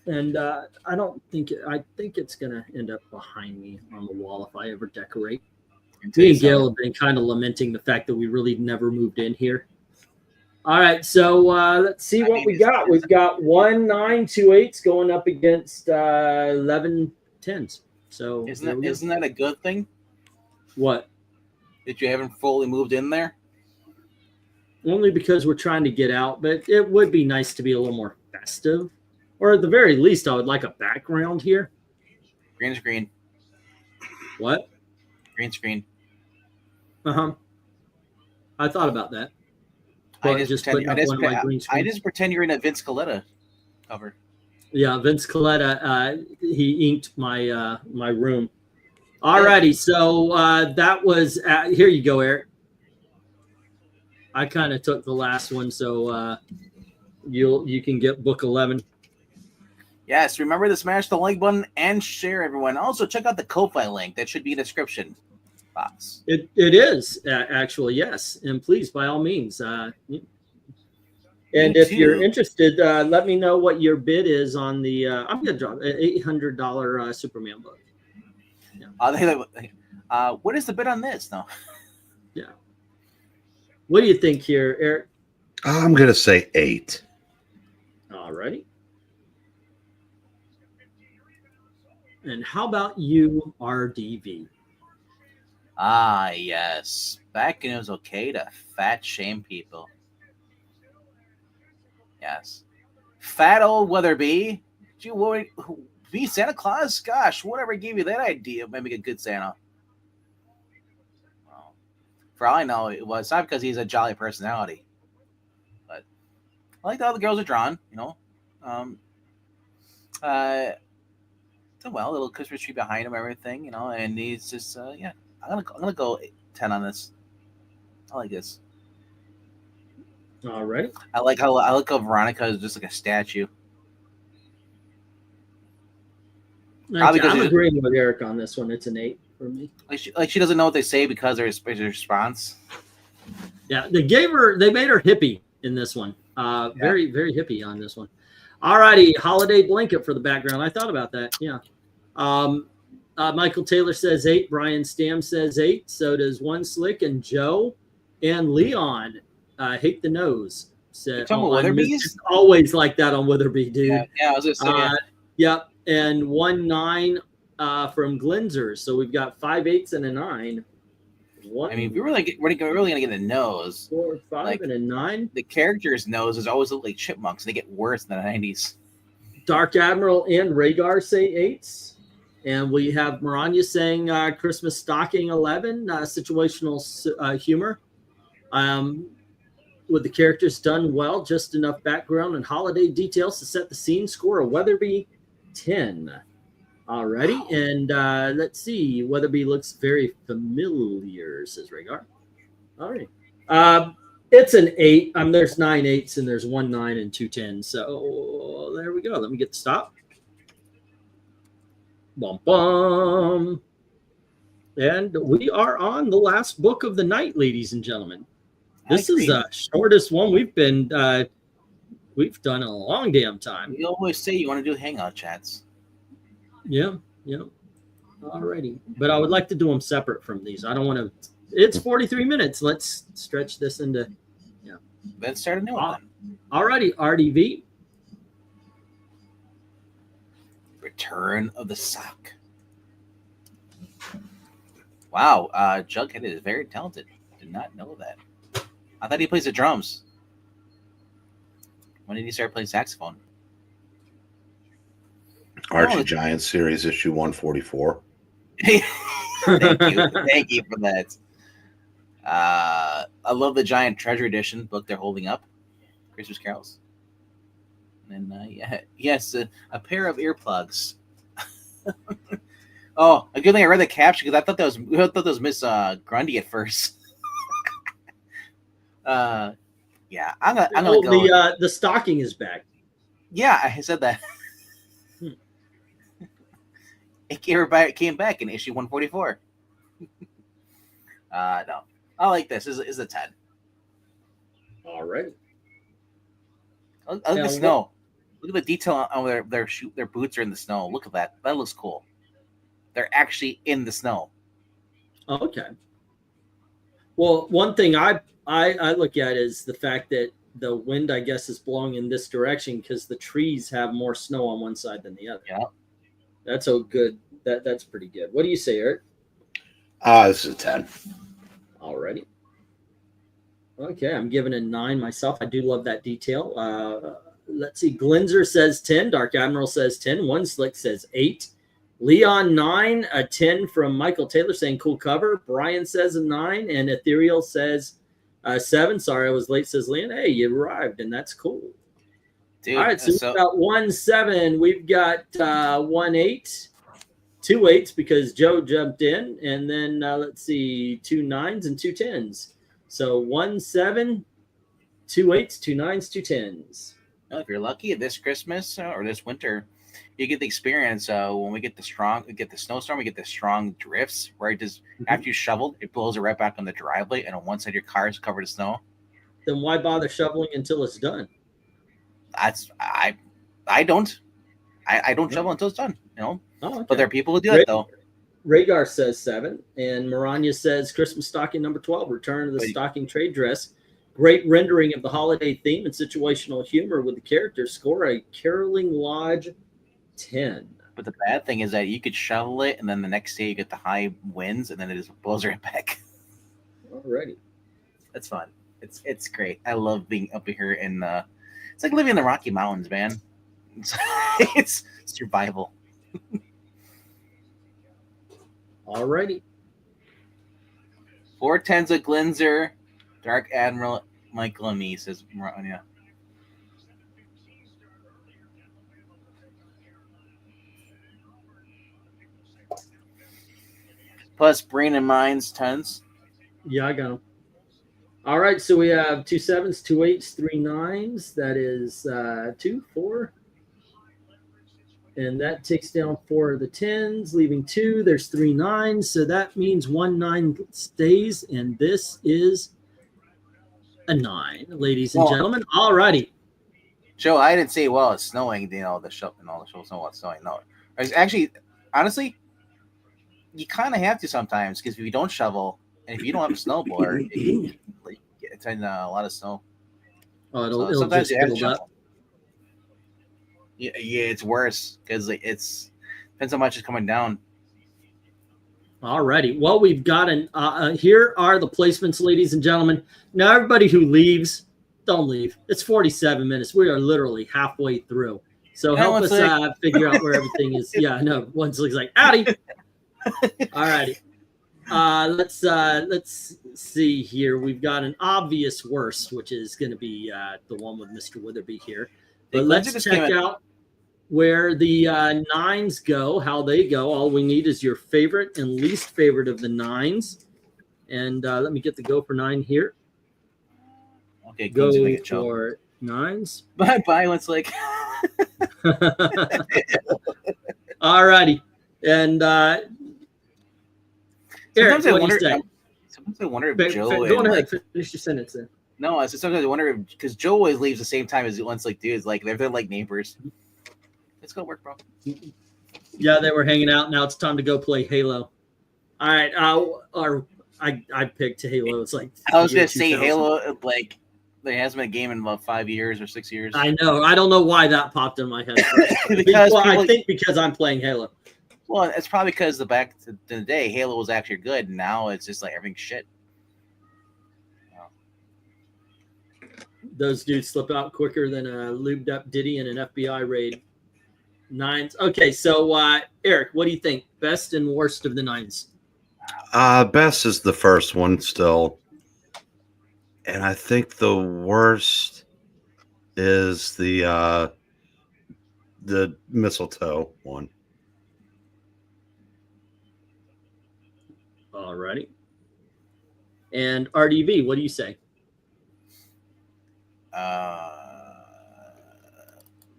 And I think it's gonna end up behind me on the wall if I ever decorate. Me and Gail have been kind of lamenting the fact that we really never moved in here. All right, so let's see what we got. We've got 1 9 2 8s going up against 11 10s. So isn't that a good thing? What? That you haven't fully moved in there? Only because we're trying to get out, but it would be nice to be a little more festive. Or at the very least, I would like a background here. Green screen. What? Green screen. Uh-huh. I thought about that. putting up one of my green I screens. just pretend you're in a Vince Coletta cover. Yeah, Vince Coletta, he inked my my room. Alrighty, so that was here you go, Eric. I kind of took the last one, so you can get book 11. Yes, remember to smash the like button and share, everyone. Also, check out the Ko-Fi link that should be in the description box. It is actually, yes, and please, by all means. And if you're interested, let me know what your bid is on the. I'm gonna drop an $800 Superman book. Yeah. What is the bid on this? No. Yeah. What do you think here, Eric? I'm gonna say 8. All righty. And how about you, RDV? Ah, yes. Back when it was okay to fat shame people. Yes. Fat old Weatherby. Gee, be Santa Claus? Gosh, whatever gave you that idea might make a good Santa. Well, for all I know, it was not because he's a jolly personality. But I like how the girls are drawn, you know. Well, a little Christmas tree behind him, everything, you know, and he's just, yeah. I'm gonna go 10 on this. I like this. All right. I like how Veronica is just like a statue. I'm agreeing with Eric on this one. It's an 8 for me. Like she doesn't know what they say because there's a response. Yeah, they made her hippie in this one. Very, very hippie on this one. All righty, holiday blanket for the background. I thought about that. Yeah. Michael Taylor says 8. Brian Stam says 8. So does One Slick and Joe and Leon. Hate the nose. Said, it's always like that on Witherby, dude. Yeah, I was just saying. Yep. And 1-9 from Glinzer. So we've got 5 8s and a 9. I mean, we're really gonna get a nose. 4, 5, and a 9. The characters' noses always look like chipmunks. They get worse in the 90s. Dark Admiral and Rhaegar say 8s. And we have Maranya saying Christmas stocking 11, situational humor. With the characters done well, just enough background and holiday details to set the scene. Score a Weatherby 10. Alrighty, wow. And let's see. Weatherby looks very familiar, says Rhaegar. All right. It's an 8. There's 9 8s and there's 1 9 and 2 10s. So there we go. Let me get the stop. Bum, bum. And we are on the last book of the night, ladies and gentlemen. This is the shortest one we've done a long damn time. You always say you want to do hangout chats. Yeah. Alrighty. But I would like to do them separate from these. I don't want to. It's 43 minutes. Let's stretch this into. Yeah. Let's start a new one. Alrighty, RDV. Return of the Sock. Wow, Jughead is very talented. Did not know that. I thought he plays the drums. When did he start playing saxophone? Archie Giant Series issue 144. Thank you for that. I love the Giant Treasure Edition book they're holding up. Christmas Carols. And yes, a pair of earplugs. Oh, a good thing I read the caption because I thought that was Miss Grundy at first. Yeah, I'm gonna go. The stocking is back. Yeah, I said that. It came back in issue 144. No, I like this. Is a 10. All right. Look at the snow. Look at the detail on their boots are in the snow. Look at that. That looks cool. They're actually in the snow. Okay. Well, one thing I look at is the fact that the wind, I guess, is blowing in this direction because the trees have more snow on one side than the other. Yeah. That's so good. That's pretty good. What do you say, Eric? This is a 10. Alrighty. Okay, I'm giving it 9 myself. I do love that detail. Let's see. Glinzer says 10. Dark Admiral says 10. One Slick says 8. Leon 9. A 10 from Michael Taylor saying cool cover. Brian says a 9. And Ethereal says 7. Sorry, I was late, says Leon. Hey, you arrived, and that's cool. Dude, All right, so we've got 1 7. We've got 1 8, 2 8s because Joe jumped in, and then let's see, 2 9s and 2 10s. So 1 7, 2 8s, 2 9s, 2 10s. if you're lucky this Christmas or this winter, you get the experience. When we get the snowstorm, we get the strong drifts where it just after you shoveled, it blows it right back on the driveway, and on one side of your car is covered in snow. Then why bother shoveling until it's done? I don't shovel until it's done. Oh, okay. But there are people who do it though. Rhaegar says 7, and Maranya says Christmas stocking number 12, return of the stocking trade dress. Great rendering of the holiday theme and situational humor with the characters. Score a Caroling Lodge 10. But the bad thing is that you could shovel it, and then the next day you get the high winds, and then it just blows right back. Alrighty. That's fun. It's great. I love being up here in it's like living in the Rocky Mountains, man. It's survival. Alrighty. 4 10s of Glinzer, Dark Admiral Michael and me, says Maranya. Plus Brain and Mind's 10s. Yeah, I got them. All right, so we have 2 7s, 2 8s, 3 9s. That is 2, 4. And that takes down 4 of the 10s, leaving 2. There's 3 9s. So that means 1 9 stays. And this is a 9, ladies and gentlemen. All righty. Joe, I didn't say, well, it's snowing, the show and all the shows know what's snowing. No. It's actually, honestly, you kind of have to sometimes because if you don't shovel and if you don't have a snowblower, it's in a lot of snow. Oh, it'll sometimes just you have to build up. shovel. Yeah, it's worse because it's depends how much is coming down. Alrighty. Well, we've got here are the placements, ladies and gentlemen. Now, everybody who leaves, don't leave. It's 47 minutes. We are literally halfway through. So help us figure out where everything is. Yeah, I know. One Slick's like, Howdy. Alrighty. Let's see here. We've got an obvious worst, which is going to be the one with Mr. Witherby here. But let's check out where the 9s go, how they go. All we need is your favorite and least favorite of the 9s. And let me get the go for 9 here. Okay, go for 9s. Bye, One Slick. All righty. And Eric, what do you say? Sometimes I wonder if Joe. Go ahead, finish your sentence then. No, sometimes I wonder if because Joe always leaves the same time as One Slick dudes. Like they're like neighbors. Let's go work, bro. Yeah, they were hanging out. Now it's time to go play Halo. All right. I picked Halo. It's like I was gonna say Halo. Like there hasn't been a game in about 5 years or 6 years. I know. I don't know why that popped in my head. I think because I'm playing Halo. Well, it's probably because back to the day, Halo was actually good. And now it's just like everything's shit. Those dudes slip out quicker than a lubed up Diddy in an FBI raid. 9s. Okay, so Eric, what do you think? Best and worst of the 9s? Best is the first one still. And I think the worst is the mistletoe one. All righty. And RDV, what do you say?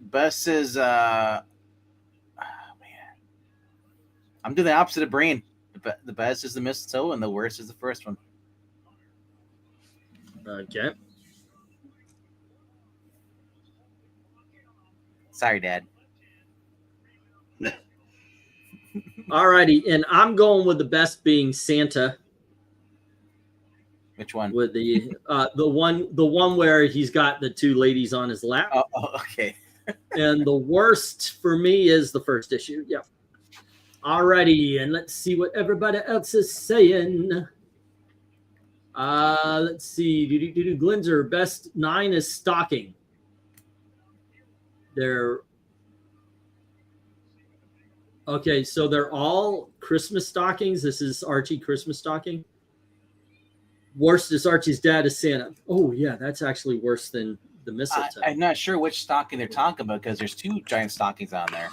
Best is man. I'm doing the opposite of Brain. The best is the mistletoe, and the worst is the first one. Okay. Sorry, Dad. All righty, and I'm going with the best being Santa. Which one? With the one where he's got the 2 ladies on his lap. Oh, okay. And the worst for me is the first issue. Yep. All righty, and let's see what everybody else is saying. Let's see. Glinzer, best 9 is stocking. Okay, so they're all Christmas stockings. This is Archie Christmas stocking. Worst is Archie's dad is Santa. Oh yeah, that's actually worse than the mistletoe. I'm not sure which stocking they're talking about because there's 2 giant stockings on there.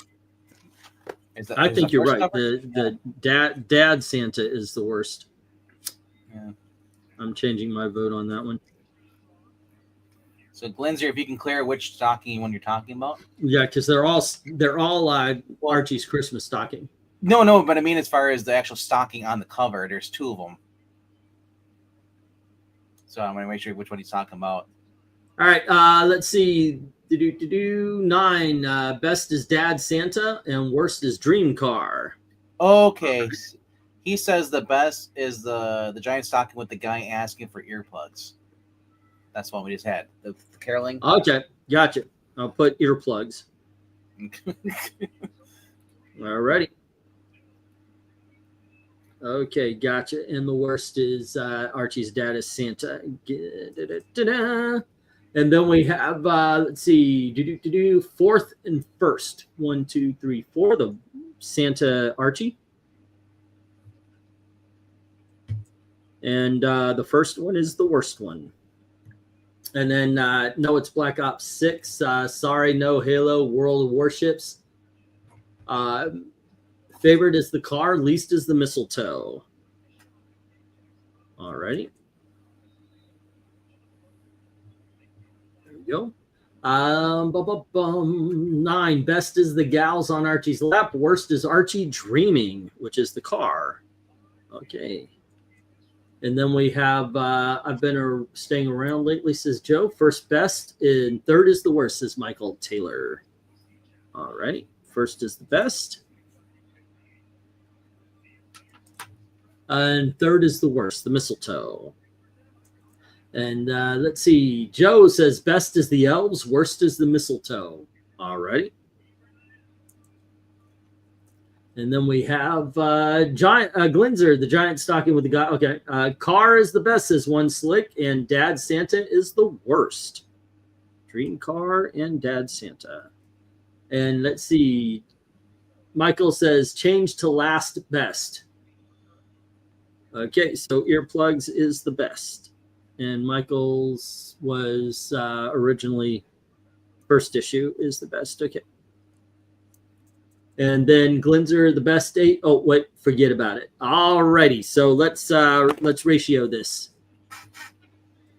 I think you're right. Cover? The dad Santa is the worst. Yeah. I'm changing my vote on that one. So Glenzer, if you can clear which stocking one you're talking about. Yeah, because they're all Archie's Christmas stocking. No, but I mean as far as the actual stocking on the cover, there's 2 of them. So I'm gonna make sure which one he's talking about. All right, let's see. 9. Best is Dad Santa, and worst is Dream Car. Okay, he says the best is the giant stocking with the guy asking for earplugs. That's what we just had. The caroling. Okay, gotcha. I'll put earplugs. Alrighty. Okay, gotcha. And the worst is Archie's dad is Santa. And then we have, let's see, fourth and first. 1, 2, 3, 4. The Santa Archie. And the first one is the worst one. And then, no, it's Black Ops 6. Sorry, no Halo, World of Warships. Favorite is the car, least is the mistletoe. All righty. There we go. 9. Best is the gals on Archie's lap. Worst is Archie dreaming, which is the car. Okay. And then we have, I've been staying around lately, says Joe. First best, and third is the worst, says Michael Taylor. All righty. First is the best. And third is the worst, the mistletoe. And let's see. Joe says best is the elves, worst is the mistletoe. All right. And then we have giant Glenzer, the giant stocking with the guy. Okay. Car is the best, says One Slick, and Dad Santa is the worst. Dream Car and Dad Santa. And let's see. Michael says change to last best. Okay, so earplugs is the best. And Michael's was originally first issue is the best. Okay. And then Glenzer, the best 8. Oh, wait, forget about it. All righty, so let's ratio this.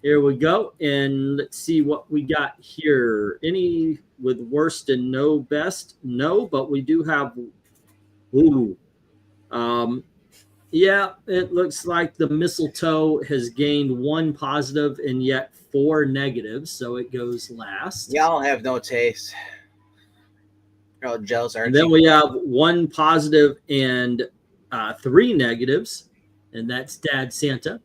Here we go, and let's see what we got here. Any with worst and no best? No, but we do have. Yeah, it looks like the mistletoe has gained 1 positive and yet 4 negatives, so it goes last. Y'all have no taste. You're all jealous, aren't And then you? we have 1 positive and 3 negatives, and that's Dad Santa.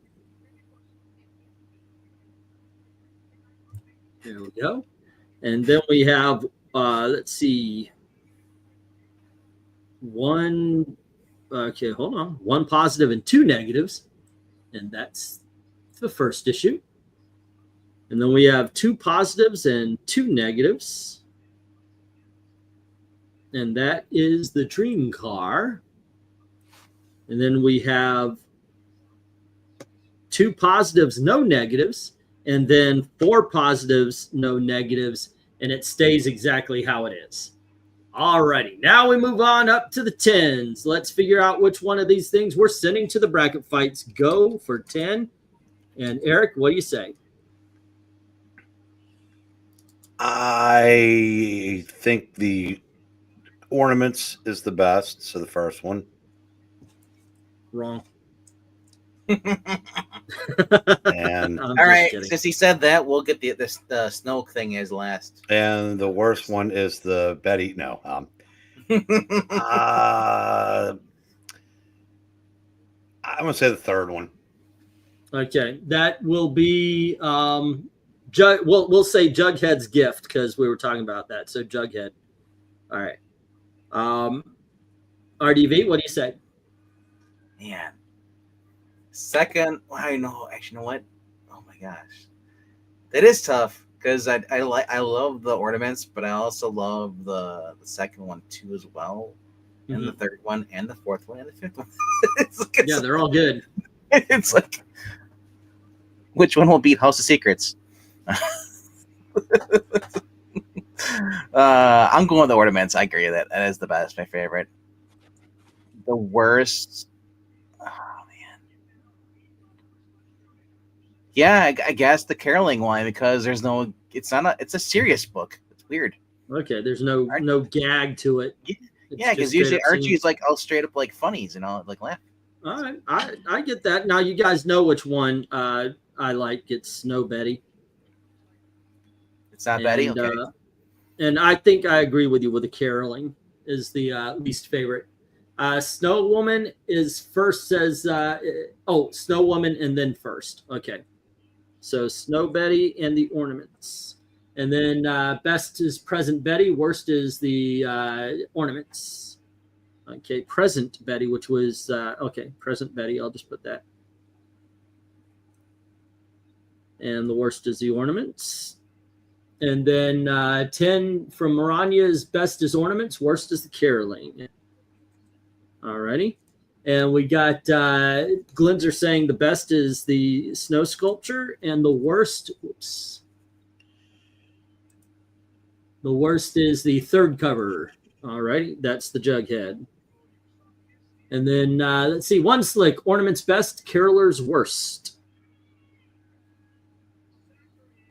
There we go. And then we have, let's see, 1. Okay, hold on. 1 positive and 2 negatives, and that's the first issue. And then we have 2 positives and 2 negatives, and that is the Dream Car. And then we have 2 positives, no negatives, and then 4 positives, no negatives, and it stays exactly how it is. Alrighty, now we move on up to the 10s. Let's figure out which one of these things we're sending to the bracket fights. Go for 10. And Eric, what do you say? I think the ornaments is the best. So the first one. Wrong. And all right, since he said that, we'll get the snow thing as last. And the worst one is the Betty. No. I'm gonna say the third one. Okay, that will be we'll say Jughead's gift because we were talking about that. So Jughead. All right. RDV, what do you say? Man. Second, I know. Actually, you know what? Oh my gosh, that is tough because I love the ornaments, but I also love the second one too as well, and the third one, and the fourth one, and the fifth one. They're all good. It's like Which one will beat House of Secrets? I'm going with the ornaments. I agree that that is the best. My favorite. The worst. Oh man. Yeah, I guess the caroling one because there's no. It's not a. It's a serious book. It's weird. Okay, there's no gag to it. Yeah, It's yeah, because just usually straight up Archie's like all straight up like funnies, like laugh. All right, I get that. Now you guys know which one I like. It's Snow Betty, It's not Betty. and Okay. and I think I agree with you with the caroling is the least favorite. Snow Woman is first. Says Snow Woman and then first. Okay, so Snow Betty and the ornaments, and then best is Present Betty. Worst is the ornaments. Okay, Present Betty, which was Present Betty. I'll just put that. And the worst is the ornaments. And then 10 from Marania's best is ornaments, worst is the caroling. Alrighty. And we got Glenzer saying the best is the snow sculpture, and the worst, the worst is the third cover. Alrighty, that's the Jughead. And then let's see, One Slick, ornaments best, carolers worst.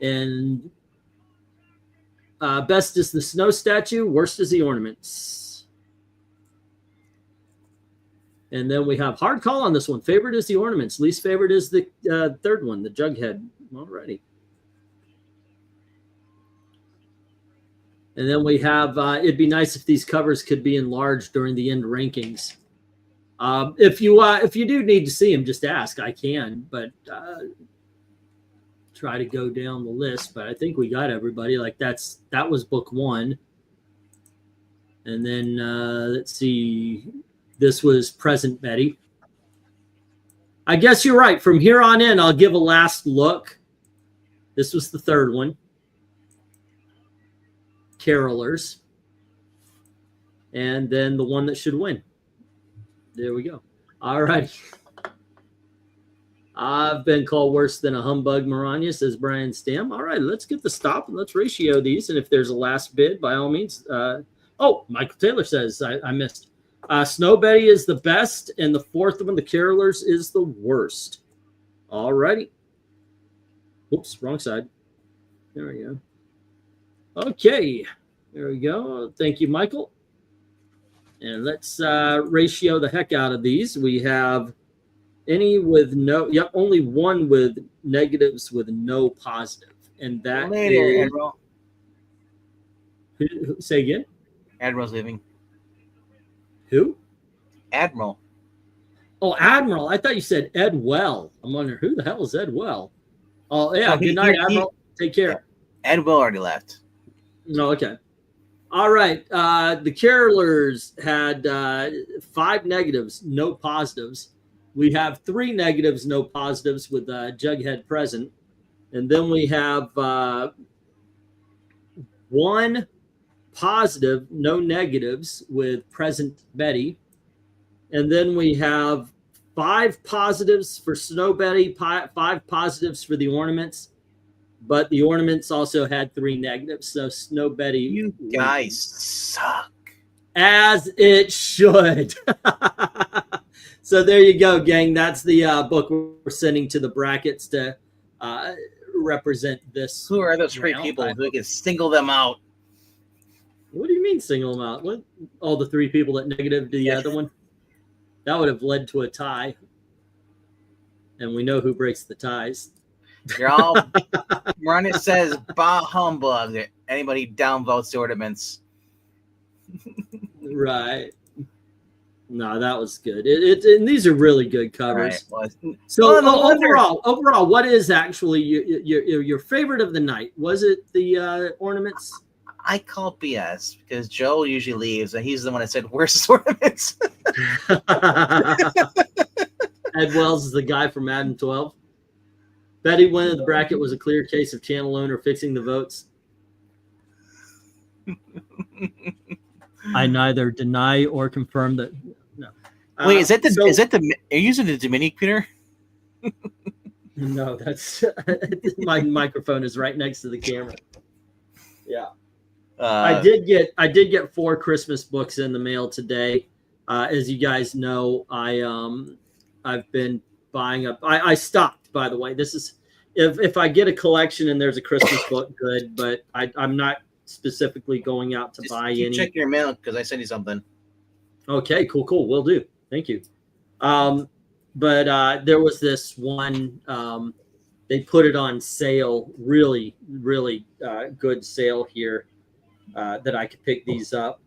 And best is the snow statue, worst is the ornaments. And then we have hard call on this one. Favorite is the ornaments. Least favorite is the third one, the Jughead. Alrighty. And then we have, it'd be nice if these covers could be enlarged during the end rankings. If you do need to see them, just ask. I can, but try to go down the list. But I think we got everybody. Like that was book one, and then let's see. This was Present Betty. I guess you're right. From here on in, I'll give a last look. This was the third one. Carolers, and then the one that should win. There we go. All right. I've been called worse than a humbug, Marania, says Brian Stam. All right, let's get the stop and let's ratio these. And if there's a last bid, by all means. Michael Taylor says, I missed. Snow Betty is the best, and the fourth one, the Carolers, is the worst. All righty. Oops, wrong side. There we go. Okay, there we go. Thank you, Michael. And let's ratio the heck out of these. We have any with no, only one with negatives with no positive. And that Later, is, Admiral. Say again? Admiral's leaving. Who? Admiral. Oh, Admiral. I thought you said Ed Well. I'm wondering, who the hell is Ed Well? Oh, yeah. No, Good night, Admiral. Take care. Ed Will already left. No, okay. All right. The Carolers had 5 negatives, no positives. We have 3 negatives, no positives with Jughead present. And then we have 1 positive, no negatives with Present Betty. And then we have 5 positives for Snow Betty, 5 positives for the ornaments. But the ornaments also had 3 negatives. So Snow Betty. You guys suck. As it should. So there you go, gang. That's the book we're sending to the brackets to represent this. Who are those 3 people who can single them out? What do you mean single them out? What? All the 3 people that negative the other one? That would have led to a tie. And we know who breaks the ties. You're all. Marania says, bah humbug. Anybody downvotes the ornaments. Right. No, that was good. And these are really good covers. Right, so overall, what is actually your favorite of the night? Was it the ornaments? I call BS because Joe usually leaves, and he's the one that said, "Where's the ornaments?" Ed Wells is the guy from Madden 12. Betty winning the bracket was a clear case of channel owner fixing the votes. I neither deny or confirm that. No. Wait, is that the? Are you using the Dominique Peter? No, that's my microphone is right next to the camera. Yeah. I did get 4 Christmas books in the mail today. As you guys know, I've been buying up. I stopped, by the way. This is if I get a collection and there's a Christmas book, good. But I'm not specifically going out to buy any. Check your mail because I sent you something. Okay, cool. Will do. Thank you. But there was this one. They put it on sale. Really, really good sale here. That I could pick these up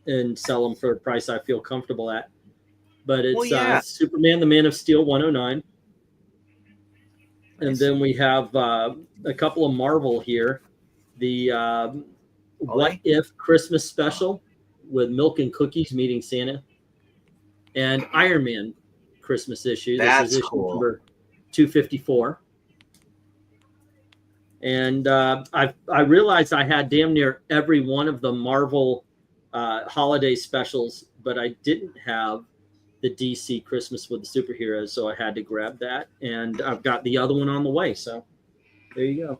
and sell them for a price I feel comfortable at. But it's Superman, the Man of Steel 109. And then we have a couple of Marvel here. The What If Christmas special with Milk and Cookies meeting Santa. And Iron Man Christmas issue. That's this is issue cool. number 254. And I realized I had damn near every one of the Marvel holiday specials, but I didn't have the DC Christmas with the superheroes, so I had to grab that. And I've got the other one on the way, so there you go.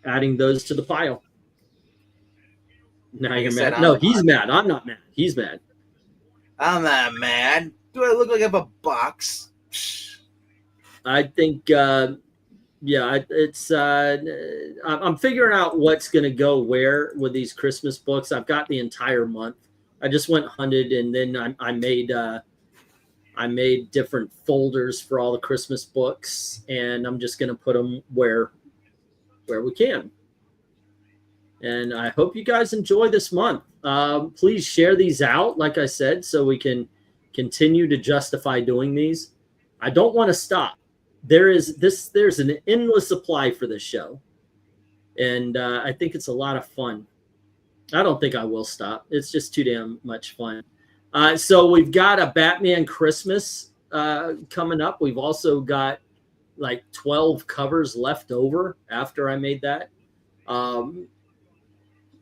Adding those to the pile. Now you're mad. No, he's mad. I'm not mad. He's mad. I'm not mad. Do I look like I have a box? I think... it's I'm figuring out what's going to go where with these Christmas books. I've got the entire month. I just went hunted, and then I made different folders for all the Christmas books, and I'm just going to put them where we can. And I hope you guys enjoy this month. Please share these out, like I said, so we can continue to justify doing these. I don't want to stop. There's an endless supply for this show, and I think it's a lot of fun. I don't think I will stop. It's just too damn much fun. So we've got a Batman Christmas coming up. We've also got like 12 covers left over after I made that.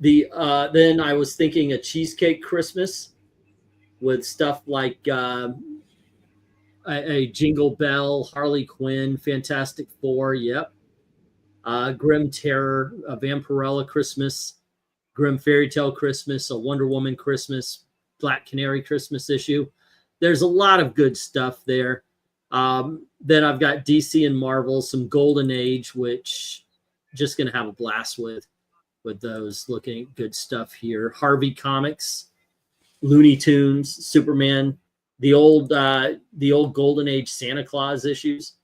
Then I was thinking a Cheesecake Christmas with stuff like a Jingle Bell, Harley Quinn, Fantastic Four, yep. Grim Terror, a Vampirella Christmas, Grim Fairy Tale Christmas, a Wonder Woman Christmas, Black Canary Christmas issue. There's a lot of good stuff there. Then I've got DC and Marvel, some Golden Age, which just going to have a blast with those. Looking at good stuff here. Harvey Comics, Looney Tunes, Superman, the old Golden Age Santa Claus issues.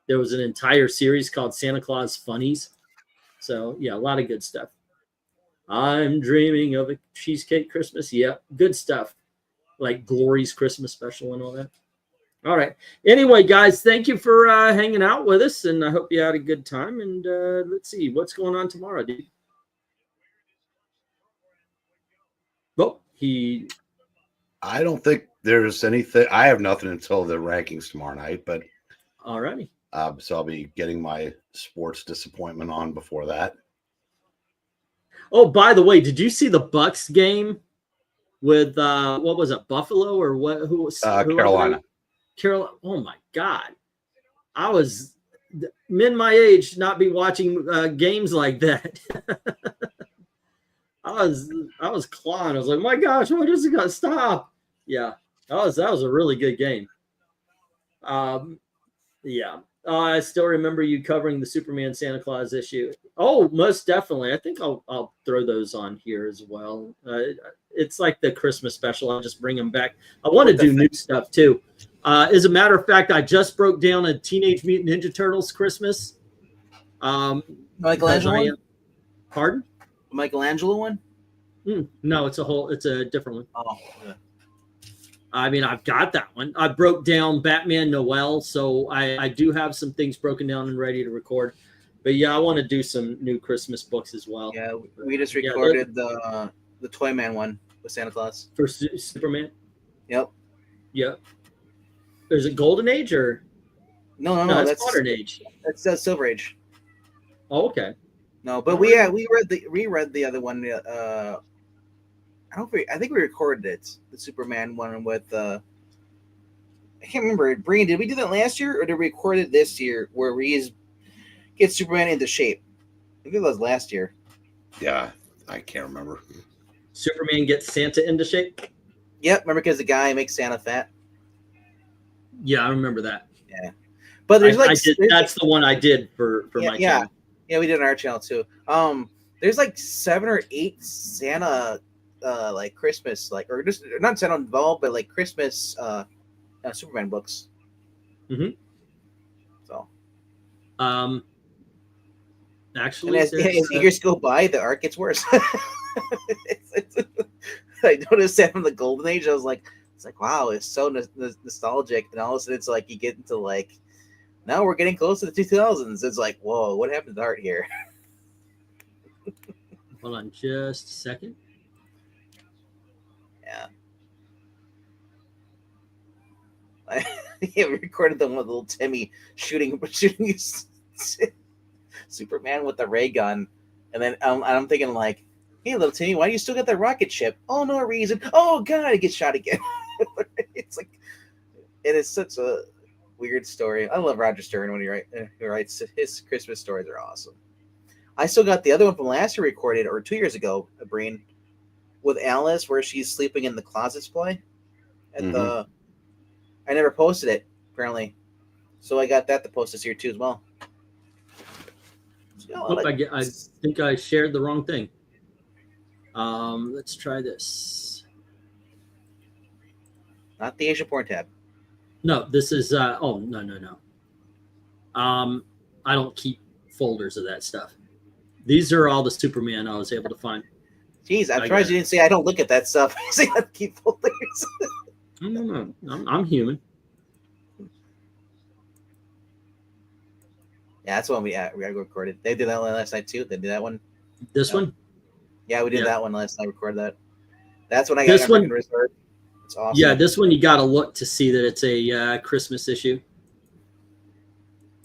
There was an entire series called Santa Claus Funnies. So yeah, a lot of good stuff. I'm dreaming of a Cheesecake Christmas. Yeah, good stuff. Like Glory's Christmas special and all that. All right. Anyway, guys, thank you for hanging out with us, and I hope you had a good time. And let's see what's going on tomorrow, dude. Well, I don't think there's anything. I have nothing until the rankings tomorrow night, but all righty. So I'll be getting my sports disappointment on before that. Oh, by the way, did you see the Bucks game with what was it, Buffalo or what? Who was Carolina? Carolina. Oh my God, I was men my age not be watching games like that. I was clawing. I was like, my gosh, why does it got to stop? Yeah, that was a really good game. Yeah. I still remember you covering the Superman Santa Claus issue. Oh, most definitely. I think I'll throw those on here as well. It's like the Christmas special. I'll just bring them back. I want to do new stuff too. As a matter of fact, I just broke down a Teenage Mutant Ninja Turtles Christmas. Michelangelo one? Pardon? Michelangelo one? No, it's a different one. Oh, yeah. I mean, I've got that one. I broke down Batman Noel, so I do have some things broken down and ready to record. But yeah, I want to do some new Christmas books as well. Yeah, we just recorded the Toy Man one with Santa Claus. For Superman? Yep. Yep. Is it Golden Age or? No, that's Modern Age. That's Silver Age. Oh, okay. No, but we reread the other one. I think we recorded it, the Superman one with can't remember. Breen, did we do that last year or did we record it this year where we get Superman into shape? I think it was last year. Yeah, I can't remember. Superman gets Santa into shape. Yep, remember because the guy makes Santa fat. Yeah, I remember that. Yeah, but there's that's the one I did for my channel. Yeah, we did on our channel too. There's like 7 or 8 Santa, like Christmas, like or just not Santa involved, but like Christmas, Superman books. Mm-hmm. So, actually, and as years go by, the art gets worse. I noticed that from the Golden Age. I was like, it's like wow, it's so nostalgic, and all of a sudden it's like you get into like. Now we're getting close to the 2000s. It's like, whoa, what happened to art here? Hold on just a second. Yeah. We recorded the one with little Timmy shooting Superman with the ray gun. And then I'm thinking like, hey, little Timmy, why do you still got that rocket ship? Oh, no reason. Oh, God, he gets shot again. It's like, it is such a weird story. I love Roger Stern when he writes his Christmas stories are awesome. I still got the other one from last year recorded or 2 years ago, Breen, with Alice where she's sleeping in the closet display at the. I never posted it apparently, so I got that to post this year too as well. So, I think I shared the wrong thing. Let's try this. Not the Asian porn tab. No, this is no. I don't keep folders of that stuff. These are all the Superman I was able to find. Jeez, I'm surprised you didn't say I don't look at that stuff. I say I keep folders. No. I'm human. Yeah, that's one we recorded. They did that one last night too. They did that one. This one? Yeah, we did that one last night. Recorded that. That's when I got this one. Reserve. It's awesome. Yeah, this one you got to look to see that it's a Christmas issue.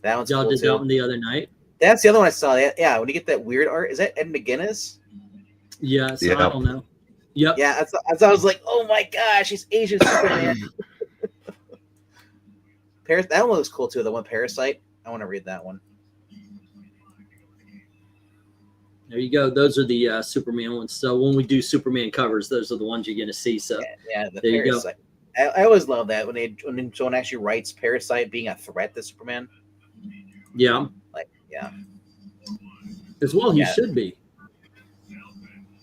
That one's y'all cool did too. that one the other night. That's the other one I saw. Yeah, when you get that weird art, is that Ed McGuinness? Yeah, so I don't know. Yep. Yeah, I was like, oh my gosh, he's Asian Superman. That one looks cool too. The one Parasite. I want to read that one. There you go. Those are the Superman ones. So when we do Superman covers, those are the ones you're going to see. So yeah, the there Parasite. You go. I always love that when someone actually writes Parasite being a threat to Superman. Yeah. Yeah. As well, he should be.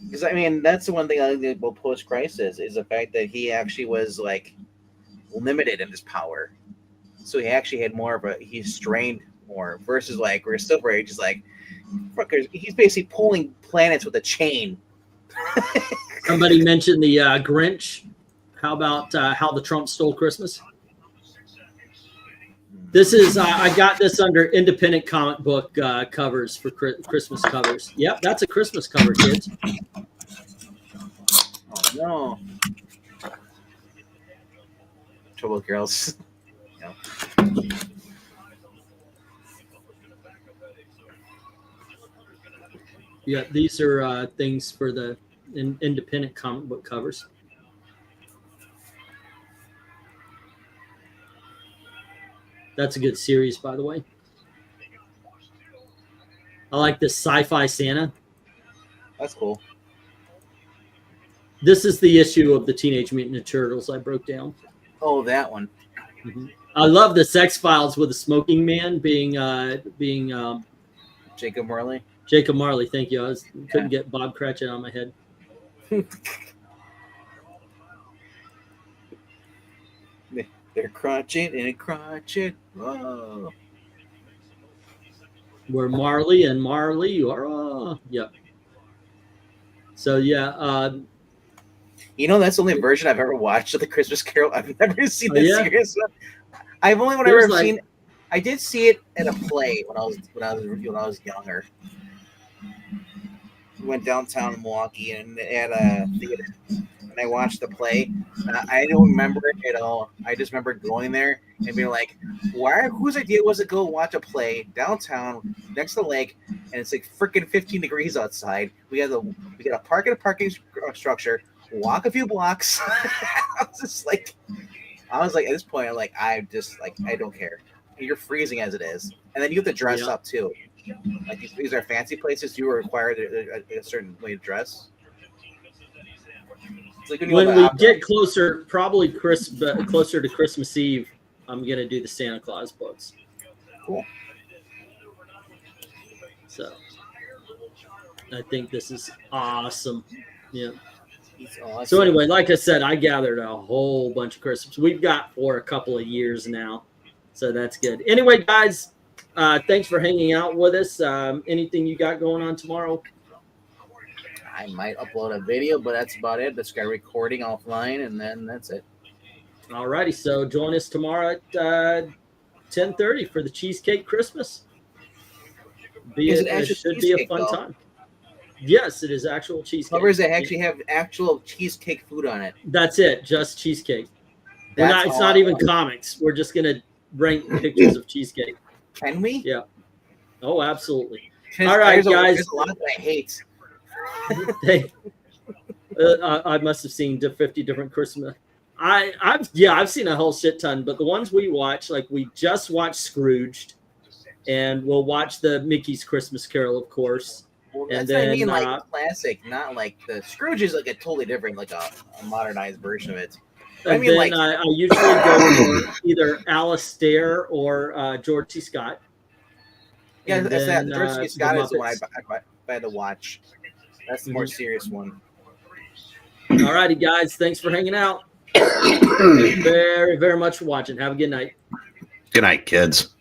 Because I mean, that's the one thing I think about post-crisis is the fact that he actually was like limited in his power, so he actually had more of he's strained more versus like where Silver Age is like, he's basically pulling planets with a chain. Somebody mentioned the Grinch. How about how the Trump stole Christmas? This is I got this under independent comic book covers for Christmas covers. Yep, that's a Christmas cover, kids. Oh no! Trouble girls. Yeah. Yeah, these are things for the independent comic book covers. That's a good series, by the way. I like this sci-fi Santa. That's cool. This is the issue of the Teenage Mutant Ninja Turtles I broke down. Oh, that one. Mm-hmm. I love the X-Files with the smoking man being Jacob Marley. Jacob Marley, thank you. Couldn't get Bob Cratchit on my head. They're crotchet and crotchet. Whoa. Where Marley and Marley are. Yep. So yeah. That's the only version I've ever watched of the Christmas Carol. I've never seen this series. I've only ever seen. I did see it at a play when I was younger. We went downtown in Milwaukee and at a theater, and I watched the play. I don't remember it at all. I just remember going there and being like, "Why? Whose idea was it go watch a play downtown next to the lake, and it's like freaking 15 degrees outside? We got to park in a parking structure, walk a few blocks." I was just like, I was like, at this point, like I just like I don't care. You're freezing as it is, and then you have to dress Yeah. up too. Like these are fancy places. You are required a certain way to dress. It's like when you go to When the we opera. get closer, probably closer to Christmas Eve, I'm gonna do the Santa Claus books. Cool. So I think this is awesome. Yeah. He's awesome. So anyway, like I said, I gathered a whole bunch of Christmas. We've got for a couple of years now, so that's good. Anyway, guys, thanks for hanging out with us. Anything you got going on tomorrow? I might upload a video, but that's about it. Just got a recording offline, and then that's it. All righty. So join us tomorrow at 10:30 for the Cheesecake Christmas. Is it It actual should be a cheesecake, fun though? time. Yes, it is actual cheesecake. Covers that actually have actual cheesecake food on it. That's it, just cheesecake. That's It's all not I even want. comics. We're just gonna rank pictures of cheesecake. Can we? Yeah. Oh, absolutely. There's- All right, guys. There's a lot that I hate. They, I must have seen 50 different Christmas. I've seen a whole shit ton, but the ones we watch, like we just watched Scrooged, and we'll watch the Mickey's Christmas Carol, of course. Well, And that's what I mean, then, like classic, not like the Scrooge is like a totally different, like a modernized version of it. And I mean, then like- I usually go for either Alistair or George C. Scott. Yeah, And that's then, that. George C. the Scott is the one Muppets. I had to watch. That's the more Mhm. serious one. All righty, guys. Thanks for hanging out. Thank you very, very much for watching. Have a good night. Good night, kids.